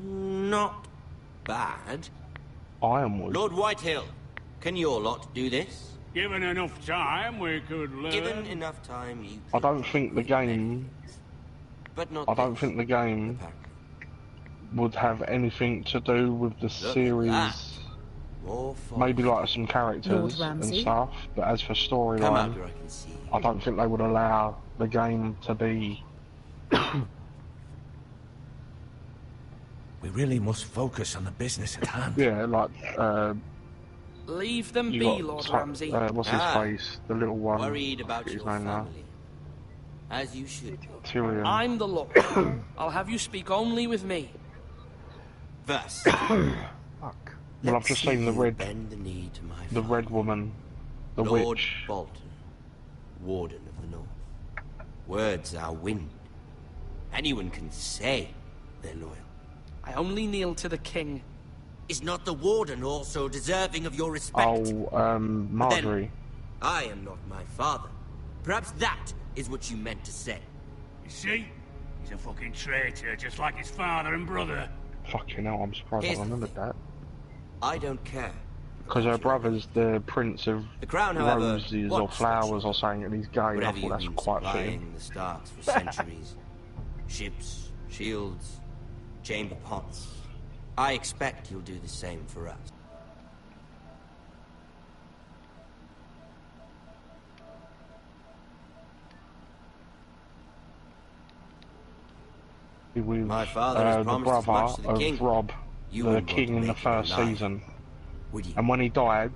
Not bad. Ironwood. Lord Whitehill, can your lot do this? Given enough time, we could learn. Given enough time, you I don't think the game. but not I don't this. think the game would have anything to do with the Look at series. that. More fun. Maybe like some characters and Ramsay? stuff, but as for Come storyline, up where I can see you. I don't think they would allow the game to be. We really must focus on the business at hand. Yeah, like Leave them you be, got Lord Ty- Ramsay. what's his Ah. face? The little one. Worried I about forget his your name now. family. As you should be. Tyrion. I'm the Lord. I'll have you speak only with me. Thus, Fuck. Well, I've Let's just see seen the you red, bend the knee to my the father, red woman, the Lord witch. Bolton, Warden of the North. Words are wind. Anyone can say they're loyal. I only kneel to the king. Is not the Warden also deserving of your respect? Oh, Marjorie. I am not my father. Perhaps that is what you meant to say. You see? He's a fucking traitor, just like his father and brother. Fucking hell, I'm surprised Here's I the remembered that. I don't care. Because her brother's the Prince of The crown, however, Roses or what's Flowers or something, and he's gay, and I Whatever thought you've that's been quite supplying fitting. the Starks for centuries. Ships, shields, chamber pots. I expect you'll do the same for us. With My father has the promised as brother much to the of king. Rob, You the wouldn't want king to in the make him first alive, season. would you? And when he died,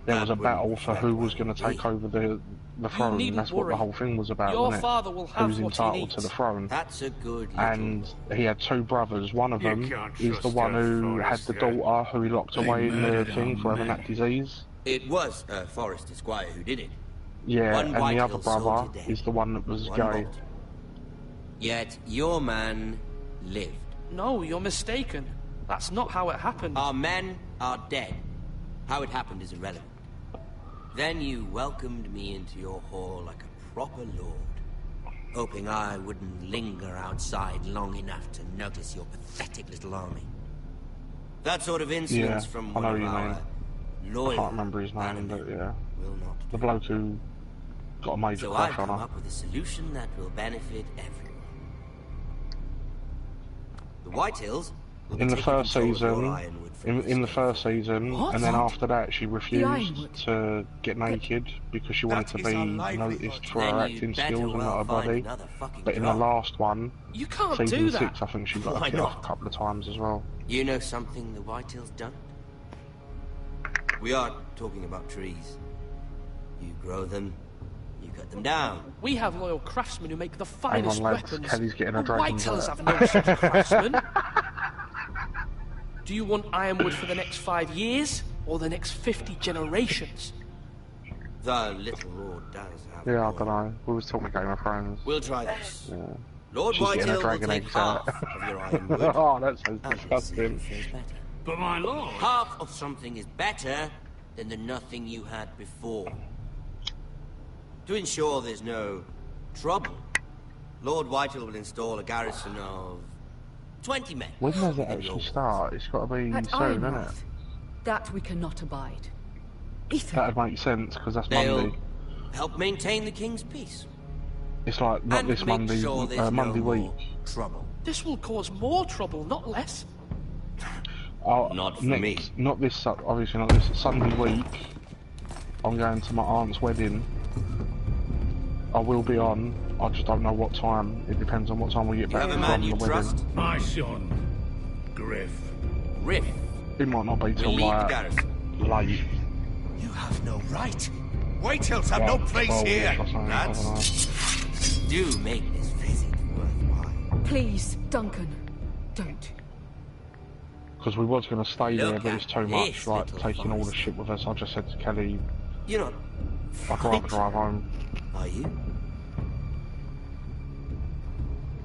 there That was a wouldn't battle for who reflect was going to well take on over the throne, and needn't that's what the worry. whole thing was about, Your wasn't it? father will have Who's what he entitled to needs. the throne. That's a good little... And he had two brothers. One of You them can't is the trust one her, who had the Forrester. daughter who he locked They away in the murdered thing our for having men. that disease. It was Forrester Squire who did it. Yeah, One and the White other Hill brother soldier dead. is the one that was One gay. Bolton. Yet your man lived. No, you're mistaken. That's not how it happened. Our men are dead. How it happened is irrelevant. Then you welcomed me into your hall like a proper lord, hoping I wouldn't linger outside long enough to notice your pathetic little army. That sort of insolence Yeah, from I one know of you our mean. loyal I can't remember his name, bannermen but yeah. will not. The bloke who got a major So I've crush on come her. up with a solution that will benefit everyone. The Whitehills will be In the taking first control of your season, ironwood from in the first season, What? and then after that she ironwood. refused to get naked because she wanted to That is be our livelihood. noticed for her Then you'd acting better skills and well not her find body. another fucking But in the job. last one, You can't season do 6, that. I think she got Why her kid off not? a couple of times as well. You know something the Whitehills don't? We are talking about trees. You grow them, you cut them down. We have loyal craftsmen who make the Hang finest on, lads, weapons. Kelly's getting a The dragon's Whitehills heart. have no such craftsmen. Do you want ironwood for the next 5 years or the next 50 generations? The little lord does have Yeah, I a don't know. We was talking Game of Thrones. We'll try this. Yeah. Lord She's getting Whitehill a will dragon take eggs half out. of your ironwood. Oh, that sounds and we'll see disgusting. who feels better. But my lord... Half of something is better than the nothing you had before. To ensure there's no trouble, Lord Whitehill will install a garrison of 20 men. When does it within actually your start? It's got to be At soon, isn't it? Ironworth. That we cannot abide. Ethan. That'd make sense because that's They'll Monday. help maintain the king's peace. It's like not And this make Monday, sure there's Monday no week. more trouble. This will cause more trouble, not less. Oh, Not for next, me. Not this, obviously not this Sunday week. I'm going to my aunt's wedding. I will be on. I just don't know what time. It depends on what time we get You back have a from man the you wedding. trust? My son, Griff. Griff. It might not be We'll till leave the like garrison. late. You have no right. Whitehills have Like no place 12-ish here, or something, I don't know. lads. Do make this visit worthwhile. Please, Duncan, don't. Because we was going to stay there, Look but it's at too much, this like, little taking all the forest. shit with us. I just said to Kelly, You're not I'd rather drive home. Are you?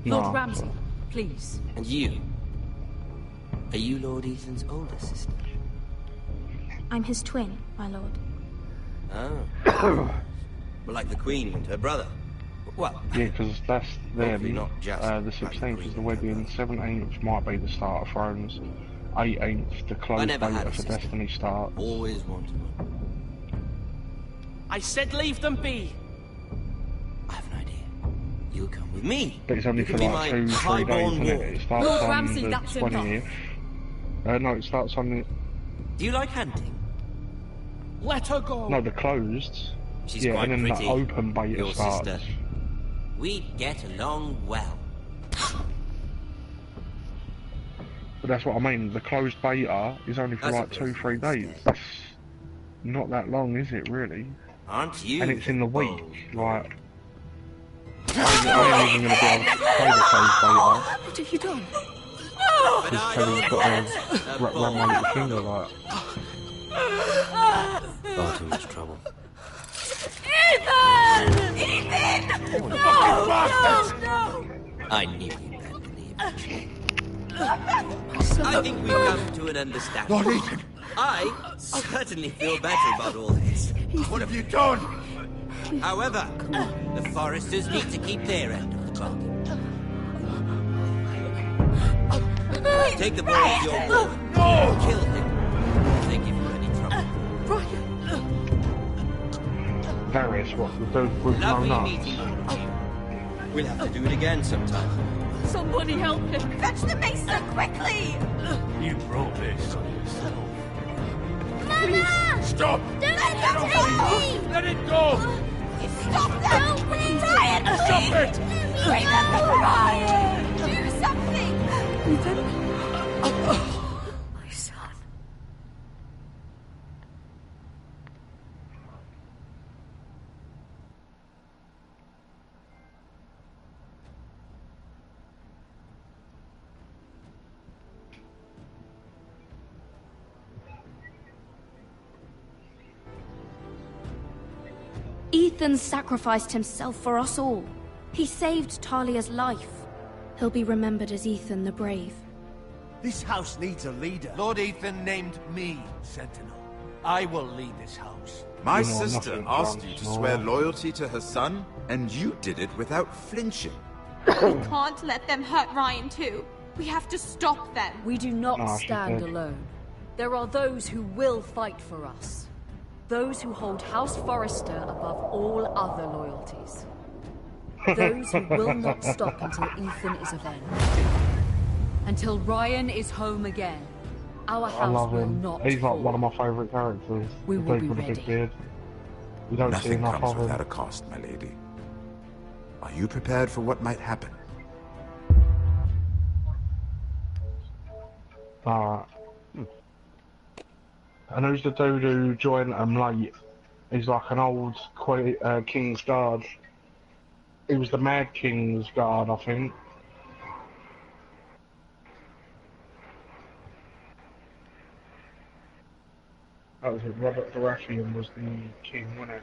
Lord No. Ramsay, please. And you? Are you Lord Ethan's older sister? I'm his twin, my lord. Oh. Well, like the Queen and her brother. Well, Yeah, because that's Hopefully then, not just the like the 16th is the Queen. wedding, 17th might be the start of Thrones, 18th the I close never had date a of the sister. Destiny starts. Always wanted one. I said leave them be. I have an idea. You'll come with me. But it's only You for can be like my 2-3 days, highborn isn't it? ward. It starts Lord on Ramsay, the that's enough. 20th. No, it starts on the... Do you like hunting? Let her go. No, the closed. She's yeah, quite and then pretty. the open beta Your starts. sister. We'd get along well. But that's what I mean, the closed beta is only for I like suppose 2-3 days. That's not that long, is it, really? Aren't you? And it's in the week, bold? like... I ain't even going to be able to play the closed beta. What have you done? Just Terry's got a wrap around my little finger like. Bartle's trouble. Ethan! Ethan! No! I knew you'd bend the knee. I think we've come to an understanding. Lord Ethan! I certainly feel better about all this. What have you done? However, the Foresters need to keep their end of the bargain. Take the boy as your boy. No! Kill him. They give you any trouble. Various what we do with no Lovely nuts. meeting you. We'll have to do it again sometime. Somebody help him! Fetch the mason quickly! You brought this on yourself. Mama! Stop! Don't let him take me! Let it go! Stop them! Tryin, please! Stop it! Remember Ryan! Do something! Ethan? My son. Ethan sacrificed himself for us all. He saved Talia's life. He'll be remembered as Ethan the Brave. This house needs a leader. Lord Ethan named me Sentinel. I will lead this house. My You know sister nothing, asked John you to Snow. swear loyalty to her son, and you did it without flinching. We can't let them hurt Ryan too. We have to stop them. We do not No, she stand did. alone. There are those who will fight for us. Those who hold House Forrester above all other loyalties. Those who will not stop until Ethan is avenged. Until Ryan is home again. Our I house love will him. not He's like fall. one of my favourite characters. We The will dude be with the ready. big beard. You don't see Nothing enough comes of him. without a cost, my lady. Are you prepared for what might happen? Alright. And who's the dude who joined them late? He's like an old King's Guard. He was the Mad King's Guard, I think. That was it. Robert Baratheon was the king, wasn't it?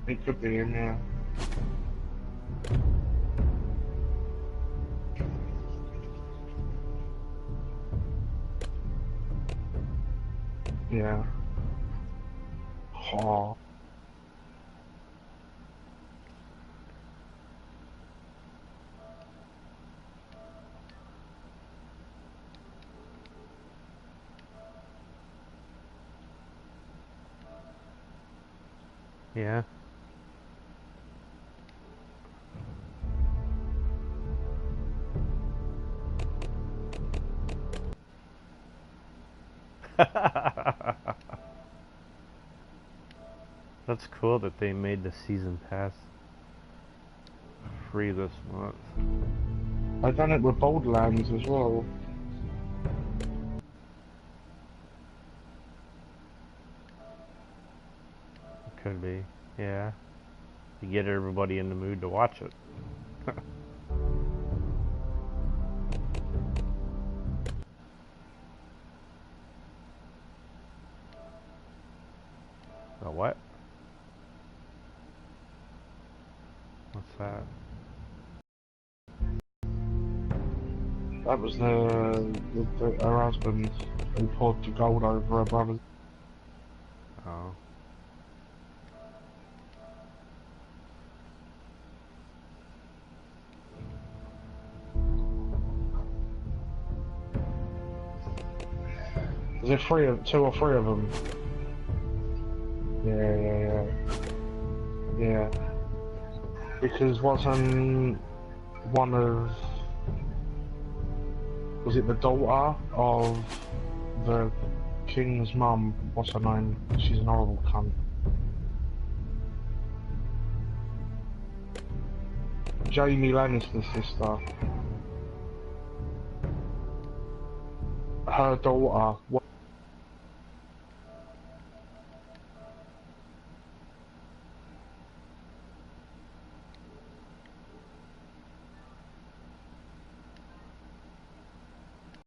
It could be him, yeah. Yeah. Oh. Yeah. That's cool that they made the season pass free this month. I've done it with Borderlands as well. Could be, yeah. To get everybody in the mood to watch it. Oh, what? What's that? That was her husband who poured the gold over her brother. Oh. Is there two or three of them? Yeah. Because wasn't one of... Was it the daughter of the king's mum? What's her name? She's an horrible cunt. Jaime Lannister's sister. Her daughter